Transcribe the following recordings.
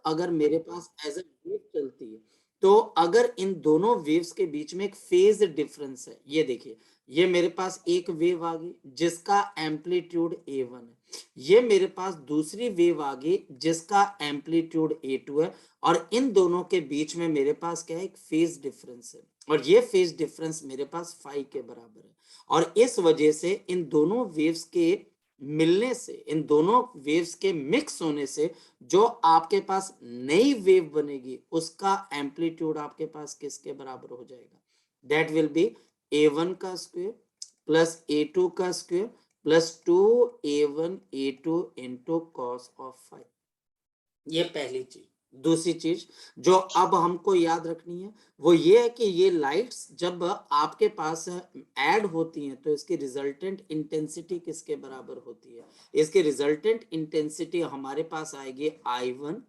अगर मेरे पास as a wave चलती है, तो अगर इन दोनों वेव्स के बीच में एक फेज डिफरेंस है, ये देखिए, ये मेरे पास एक वेव आ गई जिसका एम्पलीट्यूड a1 है, ये मेरे पास दूसरी वेव आ गई जिसका एम्पलीट्यूड a2 है, और इन दोनों के बीच में मेरे पास क्या है, एक फेज डिफरेंस है, और ये फेज डिफरेंस मेरे पास फाई के बराबर है। और इस वजह से इन दोनों वेव्स के मिलने से, इन दोनों वेव्स के मिक्स होने से जो आपके पास नई वेव बनेगी उसका एम्पलीट्यूड आपके पास किसके बराबर हो जाएगा, दैट विल बी a1 का स्क्वायर प्लस a2 का square plus 2a1 a2 into cos of five. ये पहली चीज। दूसरी चीज जो अब हमको याद रखनी है वो ये है कि ये लाइट्स जब आपके पास ऐड होती हैं तो इसकी रिजल्टेंट इंटेंसिटी किसके बराबर होती है, इसकी रिजल्टेंट इंटेंसिटी हमारे पास आएगी I1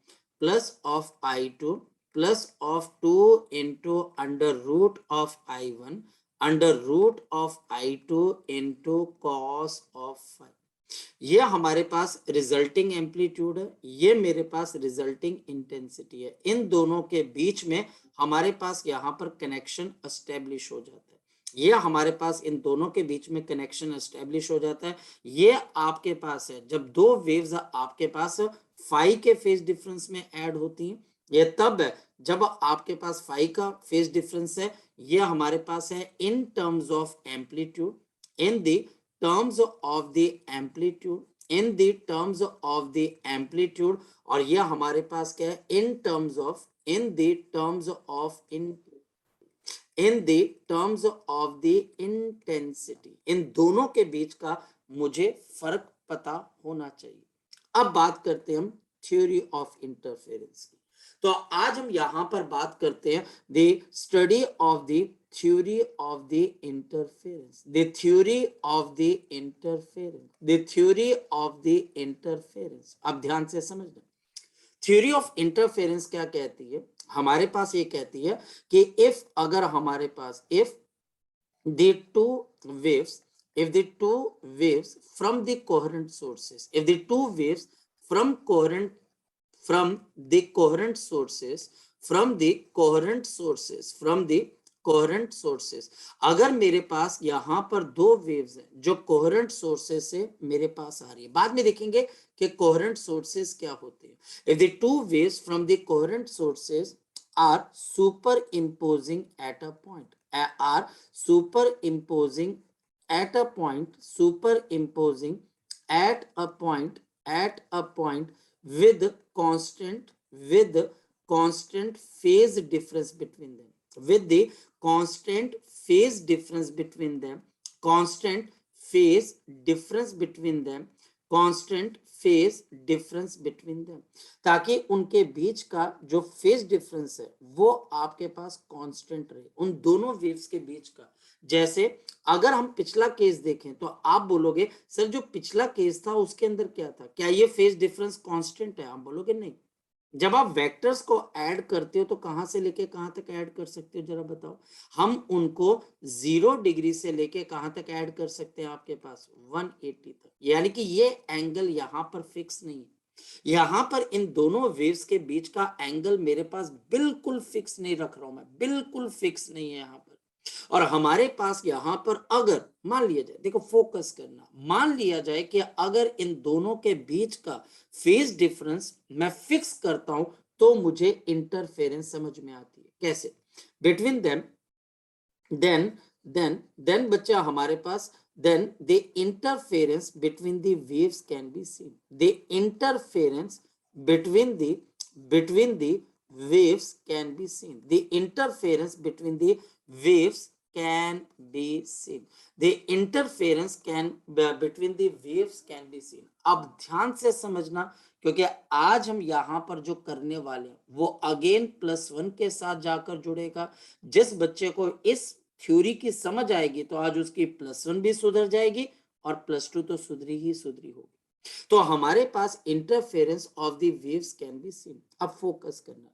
plus of I2 plus of 2 into under root of I1 under root of I2 into cos of five. ये हमारे पास रिजल्टिंग एम्पलीट्यूड है, ये मेरे पास रिजल्टिंग इंटेंसिटी है। इन दोनों के बीच में हमारे पास यहाँ पर कनेक्शन एस्टेब्लिश हो जाता है, ये हमारे पास इन दोनों के बीच में कनेक्शन एस्टेब्लिश हो जाता है। ये आपके पास है जब दो वेव्स आपके पास फाई के फेज डिफरेंस में ऐड होती हैं, ये तब है जब आपके पास फाई का फेज डिफरेंस है, ये हमारे पास है in terms of amplitude, in the terms of the amplitude, in the terms of the amplitude, और ये हमारे पास क्या है, in terms of, in the terms of in the terms of the intensity। इन दोनों के बीच का मुझे फर्क पता होना चाहिए। अब बात करते हैं हम थ्योरी ऑफ इंटरफेरेंस की। तो आज हम यहां पर बात करते हैं the study of the theory of the interference, the theory of the interference, the theory of the interference. अब ध्यान से समझना, थ्योरी ऑफ इंटरफेरेंस क्या कहती है, हमारे पास ये कहती है कि इफ अगर हमारे पास if the two waves, if the two waves from the coherent sources, if the two waves from coherent, from the coherent sources, from the coherent sources, from the coherent sources, अगर मेरे पास यहां पर दो waves हैं जो coherent sources से मेरे पास आ रही है, बाद में देखेंगे कि कोहेरेंट सोर्सेस क्या होते हैं। If the two waves from the coherent sources are superimposing at a point, are superimposing at a point, superimposing at a point, at a point with constant phase difference between them, with the constant phase difference between them, constant phase difference between them, constant phase difference between them, ताकि उनके बीच का जो phase difference है वो आपके पास constant रहे, उन दोनों वेव्स के बीच का। जैसे अगर हम पिछला केस देखें तो आप बोलोगे सर जो पिछला केस था उसके अंदर क्या था, क्या ये फेज डिफरेंस कांस्टेंट है, आप बोलोगे नहीं। जब आप वेक्टर्स को ऐड करते हो तो कहां से लेके कहां तक ऐड कर सकते हो, जरा बताओ। हम उनको 0 डिग्री से लेके कहां तक ऐड कर सकते हैं, आपके पास 180 तक, यानी कि ये एंगल यहां पर फिक्स नहीं है। यहां पर इन दोनों वेव्स के बीच का एंगल मेरे पास बिल्कुल फिक्स नहीं रख रहा हूं मैं, बिल्कुल फिक्स नहीं है यहां पर। और हमारे पास यहां पर अगर मान लिया जाए, देखो फोकस करना, मान लिया जाए कि अगर इन दोनों के बीच का फेज डिफरेंस मैं फिक्स करता हूं तो मुझे इंटरफेरेंस समझ में आती है। कैसे? बिटवीन देम, then बच्चा हमारे पास then the interference between the waves can be seen, the interference between the waves can be seen, the interference between the waves can be seen, the interference can between the waves can be seen। अब ध्यान से समझना, क्योंकि आज हम यहां पर जो करने वाले हैं वो अगेन +1 के साथ जाकर जुड़ेगा। जिस बच्चे को इस थ्योरी की समझ आएगी तो आज उसकी +1 भी सुधर जाएगी और +2 तो सुधरी ही सुधरी होगी। तो हमारे पास interference of the waves can be seen. अब फोकस करना,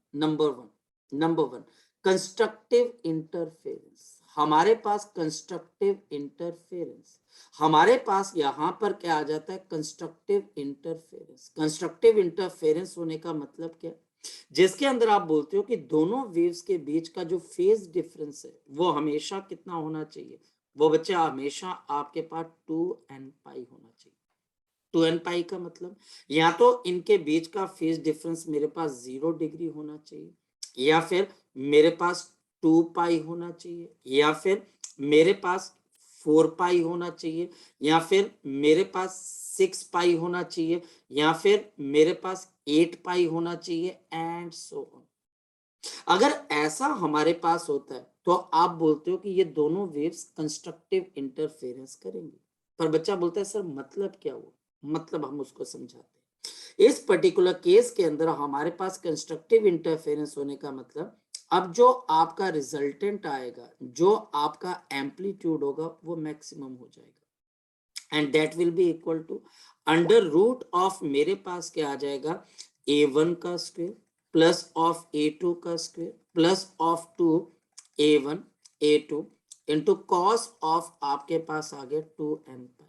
नंबर वन कंस्ट्रक्टिव इंटरफेरेंस। हमारे पास कंस्ट्रक्टिव इंटरफेरेंस, हमारे पास यहां पर क्या आ जाता है, कंस्ट्रक्टिव इंटरफेरेंस। कंस्ट्रक्टिव इंटरफेरेंस होने का मतलब क्या? जिसके अंदर आप बोलते हो कि दोनों वेव्स के बीच का जो फेज डिफरेंस है वो हमेशा कितना होना चाहिए, वो बच्चे हमेशा आपके पास 2n पाई होना चाहिए। 2n पाई का मतलब या तो इनके बीच का फेज डिफरेंस मेरे पास 0 डिग्री होना चाहिए, या फिर मेरे पास 2 पाई होना चाहिए, या फिर मेरे पास 4 पाई होना चाहिए, या फिर मेरे पास 6 पाई होना चाहिए, या फिर मेरे पास 8 पाई होना चाहिए एंड सो ऑन। अगर ऐसा हमारे पास होता है तो आप बोलते हो कि ये दोनों वेव्स कंस्ट्रक्टिव इंटरफेरेंस करेंगे। पर बच्चा बोलता है सर मतलब क्या हुआ, मतलब हम उसको समझाते हैं। इस पर्टिकुलर केस के अंदर हमारे पास कंस्ट्रक्टिव इंटरफेरेंस होने का मतलब अब जो आपका रिजल्टेंट आएगा, जो आपका एम्पलीट्यूड होगा वो मैक्सिमम हो जाएगा and that will be equal to under root of, मेरे पास क्या आ जाएगा, a1 का स्क्वायर प्लस ऑफ a2 का square plus of 2 a1 a2 into cos of, आपके पास आ गया 2n pi.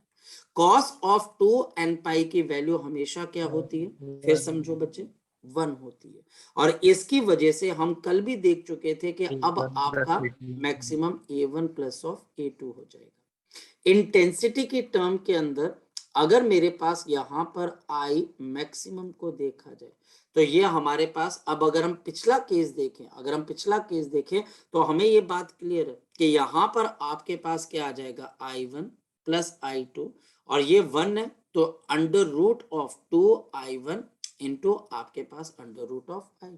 Cos of 2n पाई की वैल्यू हमेशा क्या होती है, फिर समझो बच्चे, 1 होती है। और इसकी वजह से हम कल भी देख चुके थे कि अब आपका maximum a1 plus of a2 हो जाएगा। इंटेंसिटी की टर्म के अंदर अगर मेरे पास यहां पर आई मैक्सिमम को देखा जाए तो ये हमारे पास, अब अगर हम पिछला केस देखें, अगर हम पिछला केस देखें तो हमें ये बात क्लियर है कि यहां पर आपके पास क्या आ जाएगा, i1 प्लस i2 और ये 1 है तो under root of 2i1 into आपके पास अंडर रूट ऑफ i2।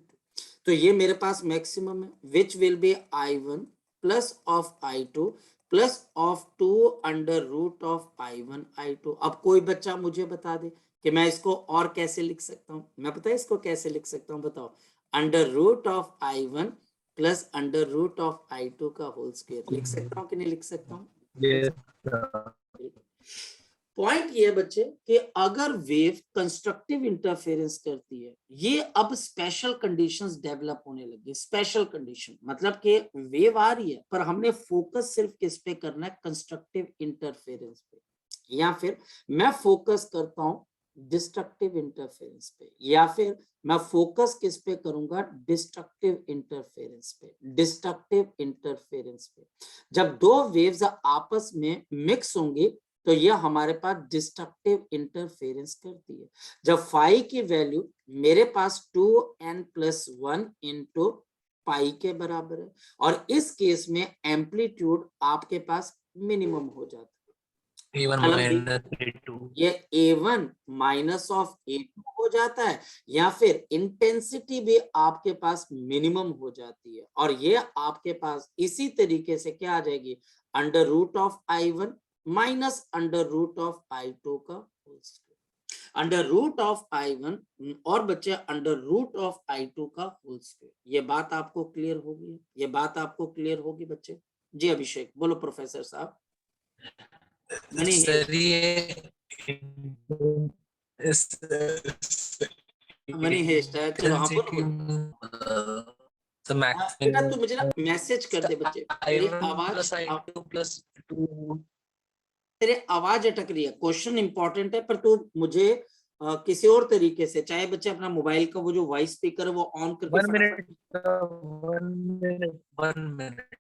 तो ये मेरे पास मैक्सिमम है which will be i1 plus of i2 plus of 2 under root of i1 i2। अब कोई बच्चा मुझे बता दे कि मैं इसको और कैसे लिख सकता हूं, मैं पता है इसको कैसे लिख सकता हूं, बताओ। Under root of i1 plus under root of i2 का होल स्क्वायर लिख सकता हूं कि नहीं लिख सकता हूं? पॉइंट ये बच्चे कि अगर वेव कंस्ट्रक्टिव इंटरफेरेंस करती है, ये अब स्पेशल कंडीशंस डेवलप होने लगी। स्पेशल कंडीशन मतलब कि वेव आ रही है पर हमने फोकस सिर्फ किस पे करना है, कंस्ट्रक्टिव इंटरफेरेंस पे, या फिर मैं फोकस करता हूं डिस्ट्रक्टिव इंटरफेरेंस पे, या फिर मैं फोकस किस पे करूंगा, डिस्ट्रक्टिव इंटरफेरेंस पे। डिस्ट्रक्टिव इंटरफेरेंस पे जब दो वेव्स आपस में मिक्स होंगी तो ये हमारे पास डिस्ट्रक्टिव इंटरफेरेंस करती है। जब फाई की वैल्यू मेरे पास 2n प्लस 1 इंटू पाई के बराबर है और इस केस में एम्पलीट्यूड आपके पास मिनिमम हो जाता है। ये a1 माइनस ऑफ a2 हो जाता है या फिर इंटेंसिटी भी आपके पास मिनिमम हो जाती है और ये आपके पास इसी तरीके से क्या आ जाएगी, under root of i1 minus under root of i2 का whole square, under root of i1 और बच्चे अंडर रूट ऑफ i2 का होल स्क्वायर। ये बात आपको क्लियर होगी, ये बात आपको क्लियर होगी बच्चे? जी अभिषेक बोलो प्रोफेसर साहब। सर ये मनी हेस्ट है, चलो हाँ बोलो बोलो। बेटा तू मुझे ना मैसेज कर दे बच्चे, तेरी आवाज अटक रही है। क्वेश्चन इंपॉर्टेंट है पर तू मुझे किसी और तरीके से, चाहे बच्चे अपना मोबाइल का वो जो वॉइस स्पीकर है वो ऑन करके 1 मिनट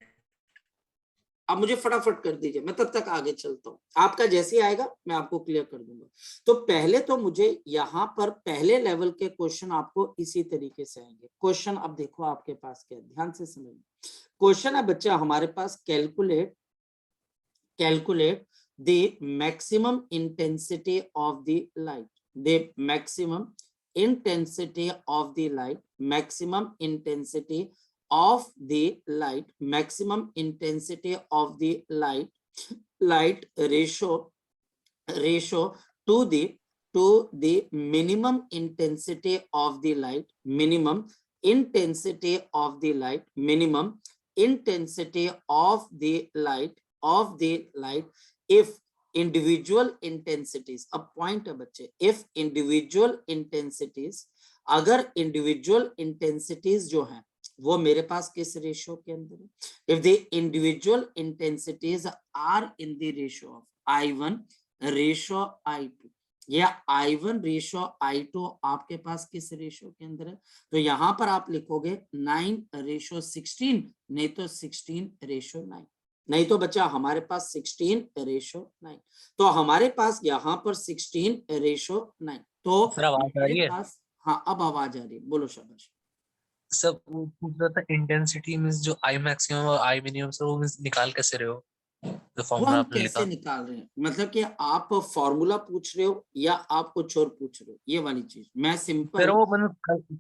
आप मुझे फटाफट कर दीजिए, मैं तब तक आगे चलता हूँ। आपका जैसे ही आएगा मैं आपको क्लियर कर दूंगा। तो पहले तो मुझे यहाँ पर पहले लेवल के क्वेश्चन आपको इसी तरीके से आएंगे। क्वेश्चन अब देखो आपके पास क्या है, ध्यान से समझिए। क्वेश्चन है बच्चा हमारे पास, calculate the maximum intensity of the light, the maximum intensity of the light, maximum intensity of the light, maximum intensity of the light ratio to the minimum intensity of the light, minimum intensity of the light, minimum intensity of the light if individual intensities, अब point है बच्चे, if individual intensities, अगर individual intensities जो हैं वो मेरे पास किस ratio के अंदर है, if the individual intensities are in the ratio of I1 ratio i2, ये I1 रेशो I2 आपके पास किस रेशो के अंदर है? तो यहाँ पर आप लिखोगे 9:16, नहीं तो 16:9, नहीं तो बच्चा हमारे पास 16:9। तो हमारे पास यहाँ पर 16:9। तो सर आवाज आ मेरे रही है? पास, हाँ अब आवाज आ रही है, बोलो शाबाश। सब वो पूछ रहा था इंटेंसिटी मींस जो आई मैक्सिमम और आई मिनिमम से वो मींस निकाल कैसे रहे हो, जो वो फॉर्मूला हम आपने कैसे लिखा। निकाल रहे हैं, मतलब कि आप फॉर्मूला पूछ रहे हो या आप कुछ और पूछ रहे हो, ये वाली चीज मैं सर सिंपल। वो मतलब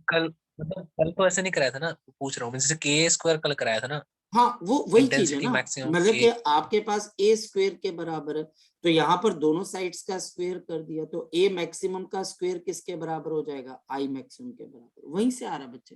कल मतलब कल तो ऐसे नहीं कराया था ना, पूछ रहा हूँ जैसे के स्क्वायर कल कराया था ना, हाँ वो वही चीज है इंटेंसिटी ना, मैक्सिमम मतलब के। कि आपके पास ए स्क्वेयर के बराबर है, तो यहाँ पर दोनों साइड्स का स्क्वेयर कर दिया, तो ए मैक्सिमम का स्क्वेयर किसके बराबर हो जाएगा? आई मैक्सिमम के बराबर। वहीं से आ रहा है बच्चे,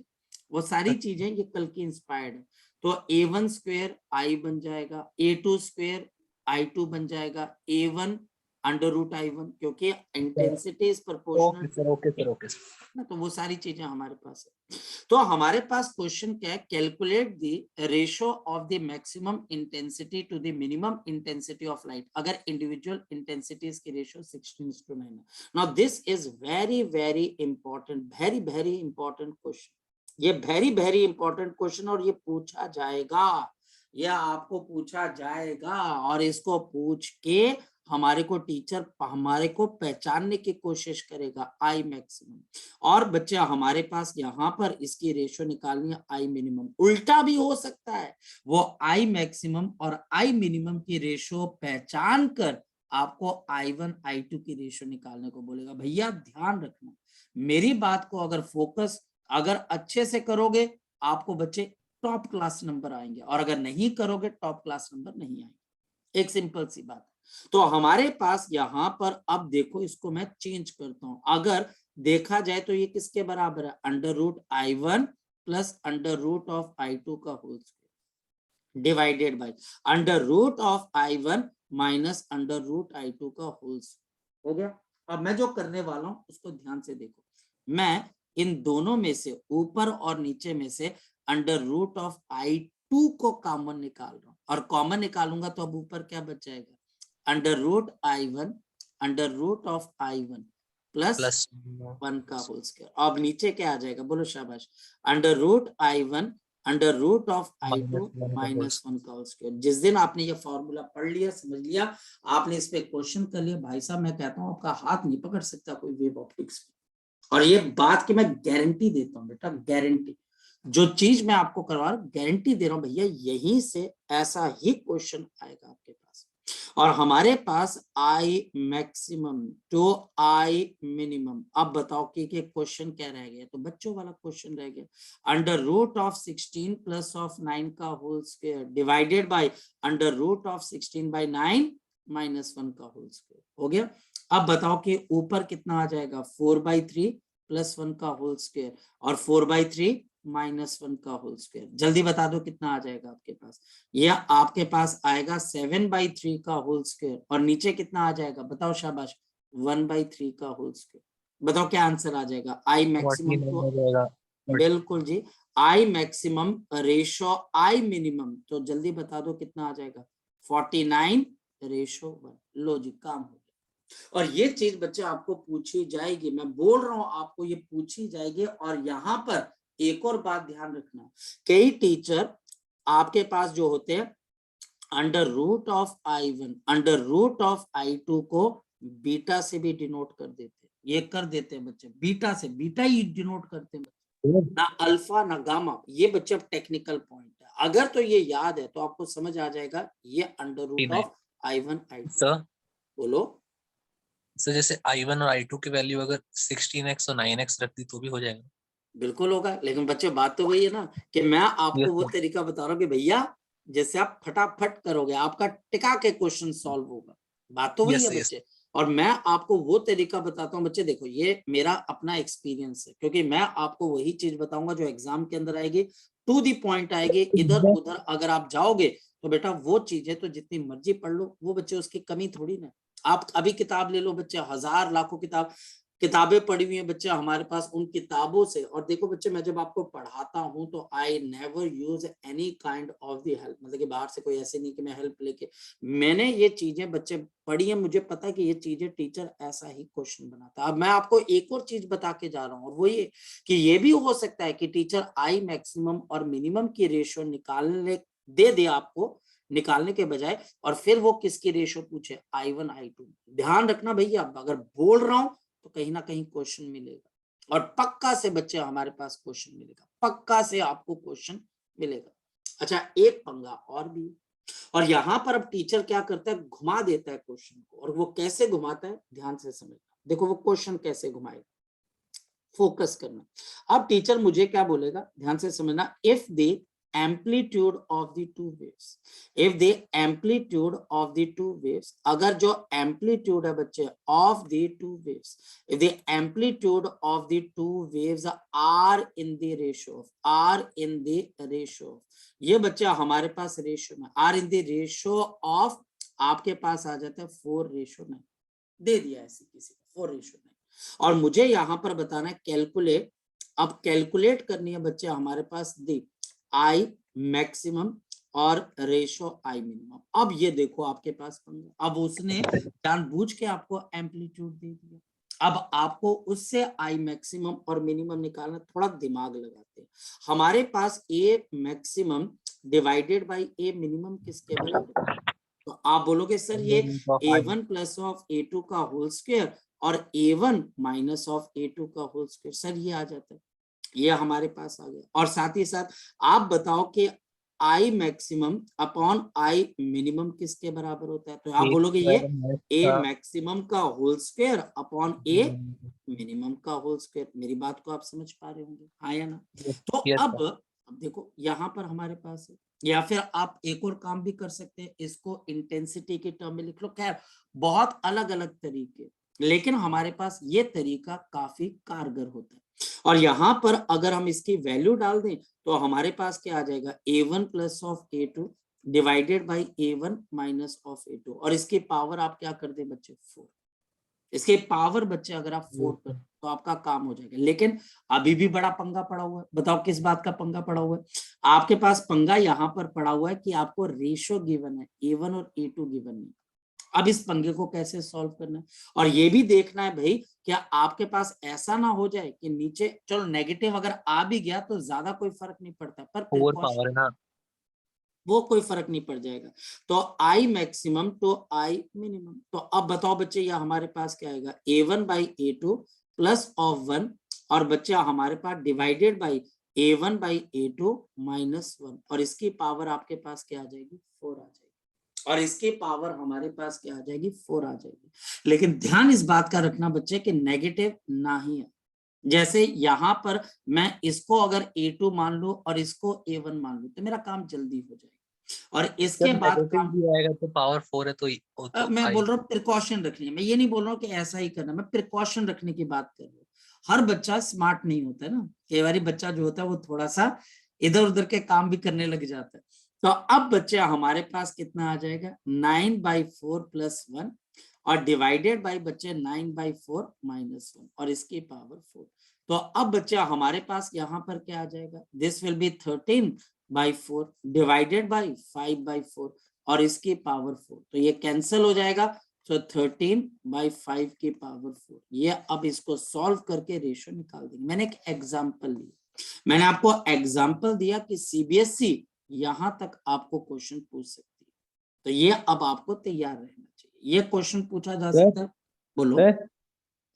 वो सारी चीजें ये कल की इंस्पायर्ड है। तो A1 स्क्वेयर आई बन जाएगा, A2 स्क्वेयर I2 बन जाएगा, A1 √I1, क्योंकि intensity is proportional okay to sir, okay sir, okay sir. ना, तो वो सारी चीजें हमारे पास है। तो हमारे पास क्वेश्चन क्या है? Calculate the ratio of the maximum intensity to the minimum intensity of light अगर इंडिविजुअल इंटेंसिटीज की रेशो 16:9 है। Now this is very very important, very very important question, ये वेरी वेरी इंपॉर्टेंट क्वेश्चन, और ये पूछा जाएगा, ये आपको पूछा जाएगा, और इसको पूछ के हमारे को टीचर हमारे को पहचानने की कोशिश करेगा आई मैक्सिमम। और बच्चे हमारे पास यहाँ पर इसकी रेशो निकालनी है आई मिनिमम। उल्टा भी हो सकता है, वो आई मैक्सिमम और आई मिनिमम की रेशो पहचान कर आपको I1 I2 की रेशो निकालने को बोलेगा। भैया ध्यान रखना, मेरी बात को अगर फोकस अगर अच्छे से करोगे, आपको बच्चे टॉप क्लास नंबर आएंगे, और अगर नहीं करोगे टॉप क्लास नंबर नहीं आएंगे। एक सिंपल सी बात। तो हमारे पास यहाँ पर अब देखो, इसको मैं चेंज करता हूं, अगर देखा जाए तो ये किसके बराबर है? √I1 प्लस √I2 का whole square divided by √I1 minus √I2 का होल स्क्वायर। हो गया। अब मैं जो करने वाला हूं उसको ध्यान से देखो, मैं इन दोनों में से ऊपर और नीचे में से √I2 को कॉमन निकाल रहा हूं, और कॉमन निकालूंगा तो अब ऊपर क्या बच जाएगा? √I1 प्लस प्लस 1 का होल स्क्वायर। अब नीचे क्या आ जाएगा? बोलो शाबाश। √I1 √I2 माइनस 1 का होल स्क्वायर। जिस दिन आपने ये फॉर्मूला पढ़ लिया, समझ लिया, आपने इस पे क्वेश्चन कर लिया, भाई साहब मैं कहता हूं आपका हाथ नहीं पकड़ सकता कोई वेव ऑप्टिक्स पे। और ये बात की मैं गारंटी देता हूँ बेटा, गारंटी, जो चीज मैं आपको करवा रहा हूँ गारंटी दे रहा हूँ भैया, यहीं से ऐसा ही क्वेश्चन आएगा आपके पास। और हमारे पास I maximum to I minimum. अब बताओ कि क्वेश्चन क्या रह गया? तो बच्चों वाला क्वेश्चन रह गया, √16 प्लस ऑफ 9 का whole square divided by √16/9 minus 1 का होल स्क्वायर। हो गया। अब बताओ कि ऊपर कितना आ जाएगा? 4/3 प्लस 1 का होल स्क्वायर और 4/3 माइनस 1 का होल स्क्वायर। जल्दी बता दो कितना आ जाएगा आपके पास? ये आपके पास आएगा 7/3 का होल स्क्वायर, और नीचे कितना आ जाएगा? बताओ शाबाश। 1/3 का होल स्क्वायर। बताओ क्या आंसर आ जाएगा? आई मैक्सिमम 49 को, हो जाएगा। बिल्कुल जी, I maximum ratio I minimum, तो जल्दी बता दो कितना आ जाएगा? 49:1। लो जी, काम हो गया। और ये चीज बच्चे आपको पूछी जाएगी, मैं बोल रहा हूं आपको ये पूछी जाएगी। और यहाँ पर एक और बात ध्यान रखना, कई टीचर आपके पास जो होते हैं √I1 √I2 को बीटा से भी डिनोट कर देते हैं। ये कर देते हैं बच्चे, बीटा से, बीटा ही डिनोट करते हैं, ना अल्फा ना गामा। ये बच्चे अब टेक्निकल पॉइंट है, अगर तो ये याद है तो आपको समझ आ जाएगा ये √I1 I2। सर बोलो। सर जैसे I1 और I2 की वैल्यू अगर 16x और 9x रख दी तो भी हो जाएगा? बिल्कुल होगा, लेकिन बच्चे बात तो वही है ना कि मैं आपको यस वो सर। तरीका बता रहा हूँ कि भैया जैसे आप फटाफट करोगे आपका टिका के क्वेश्चन सॉल्व होगा। बात तो वही है यस यस। बच्चे। और मैं आपको वो तरीका बताता हूँ बच्चे, देखो ये मेरा अपना एक्सपीरियंस है, क्योंकि मैं आपको वही चीज बताऊंगा जो एग्जाम के अंदर आएगी, टू दी पॉइंट आएगी। इधर उधर अगर आप जाओगे तो बेटा वो चीज है तो जितनी मर्जी पढ़ लो, वो बच्चे उसकी कमी थोड़ी ना। आप अभी किताब ले लो बच्चे, हजार लाखों किताब, किताबें पढ़ी हुई हैं बच्चे हमारे पास, उन किताबों से। और देखो बच्चे, मैं जब आपको पढ़ाता हूं तो I never use any kind of the help, मतलब कि बाहर से कोई ऐसे नहीं कि मैं हेल्प लेके, मैंने ये चीजें बच्चे पढ़ी है, मुझे पता है कि ये चीजें टीचर ऐसा ही क्वेश्चन बनाता है। अब मैं आपको एक और चीज बता के जा रहा हूँ, और वो ये कि ये भी हो सकता है कि टीचर आई मैक्सिमम और मिनिमम की रेशियो निकालने दे आपको, निकालने के बजाय, और फिर वो किसकी रेशियो पूछे, I1 I2। ध्यान रखना भैया, अगर बोल रहा हूं तो कहीं ना कहीं क्वेश्चन मिलेगा, और पक्का से बच्चे हमारे पास क्वेश्चन मिलेगा, पक्का से आपको क्वेश्चन मिलेगा। अच्छा, एक पंगा और भी, और यहां पर अब टीचर क्या करता है, घुमा देता है क्वेश्चन को। और वो कैसे घुमाता है, ध्यान से समझना। देखो वो क्वेश्चन कैसे घुमाएगा, फोकस करना। अब टीचर मुझे क्या बोलेगा, ध्यान से समझना। If the amplitude of the two waves, if the amplitude of the two waves, अगर जो एम्पलीट्यूड है बच्चे of the two waves, if the amplitude of the two waves are in the ratio, are in the ratio, ये बच्चा हमारे पास ratio में, are in the ratio of, आपके पास आ जाता है 4:9, दे दिया ऐसे किसी को 4:9। और मुझे यहां पर बताना है कैलकुलेट, अब कैलकुलेट करनी है बच्चे हमारे पास दी आई मैक्सिमम और रेशो आई मिनिमम। अब ये देखो आपके पास पंगा, अब उसने जानबूझ के आपको एम्पलीट्यूड दे दिया, अब आपको उससे आई मैक्सिमम और मिनिमम निकालना, थोड़ा दिमाग लगाते हैं। हमारे पास A maximum divided by A minimum किसके बराबर है, तो आप बोलोगे सर ये a1 प्लस ऑफ a2 का होल स्क्वायर और a1 माइनस ऑफ a2 का होल स्क्वायर, सर ये आ जाता है, ये हमारे पास आ गया। और साथ ही साथ आप बताओ कि I maximum upon I minimum किसके बराबर होता है, तो आप बोलोगे ये ए मैक्सिमम का whole square upon A minimum का होल स्क्वायर। मेरी बात को आप समझ पा रहे होंगे, हाँ या ना। तो अब देखो यहाँ पर हमारे पास है, या फिर आप एक और काम भी कर सकते हैं, इसको इंटेंसिटी के टर्म में लिख लो। खैर बहुत अलग अलग तरीके, लेकिन हमारे पास ये तरीका काफी कारगर होता है। और यहाँ पर अगर हम इसकी वैल्यू डाल दें तो हमारे पास क्या आ जाएगा, a1 plus of a2 divided by a1 minus of a2, और इसकी पावर आप क्या कर दें बच्चे 4, इसके पावर बच्चे अगर आप 4 कर तो आपका काम हो जाएगा। लेकिन अभी भी बड़ा पंगा पड़ा हुआ है, बताओ किस बात का पंगा पड़ा हुआ है, आपके पास पंगा यहाँ पर पड़ा हुआ है कि आपको रेशियो गिवन है, a1 और a2 गिवन नहीं। अब इस पंगे को कैसे सॉल्व करना है, और ये भी देखना है भाई क्या आपके पास ऐसा ना हो जाए कि नीचे, चलो नेगेटिव अगर आ भी गया तो ज्यादा कोई फर्क नहीं पड़ता, पर पावर है ना, वो कोई फर्क नहीं पड़ जाएगा। तो आई मैक्सिमम तो आई मिनिमम, तो अब बताओ बच्चे ये हमारे पास क्या आएगा, a1 by a2 plus of 1, और बच्चा हमारे पास divided by a1 by a2 minus 1, और इसकी पावर आपके पास क्या आ जाएगी 4 आ जाएगी, और इसकी पावर हमारे पास क्या आ जाएगी 4 आ जाएगी। लेकिन ध्यान इस बात का रखना बच्चे कि नेगेटिव ना ही है, जैसे यहां पर मैं इसको अगर a2 मान लू और इसको a1 मान लू तो मेरा काम जल्दी हो जाएगा, और इसके जब बाद नेगेटिव काम, भी आएगा तो पावर 4 है तो वो तो मैं आई। बोल रहा हूँ प्रिकॉशन रखनी है, मैं ये नहीं बोल रहा हूँ कि ऐसा ही करना, मैं प्रिकॉशन रखने की बात कर रहा हूँ। हर बच्चा स्मार्ट नहीं होता है ना, कई बार बच्चा जो होता है वो थोड़ा सा इधर उधर के काम भी करने लग जाता है। तो अब बच्चा हमारे पास कितना आ जाएगा 9/4 प्लस 1, और डिवाइडेड बाई बच्चे 9/4 माइनस 1, और इसकी पावर 4। तो अब बच्चा हमारे पास यहाँ पर क्या आ जाएगा, this will be 13/4 divided by 5/4, और इसकी पावर 4, तो ये कैंसिल हो जाएगा। तो 13/5 की पावर 4, ये अब इसको सॉल्व करके रेशियो निकाल देंगे। मैंने एक एग्जांपल लिया, मैंने आपको एग्जांपल दिया कि सीबीएसई यहां तक आपको क्वेश्चन पूछ सकती है, तो ये अब आपको तैयार रहना चाहिए, ये क्वेश्चन पूछा जा सकता है। बोलो सर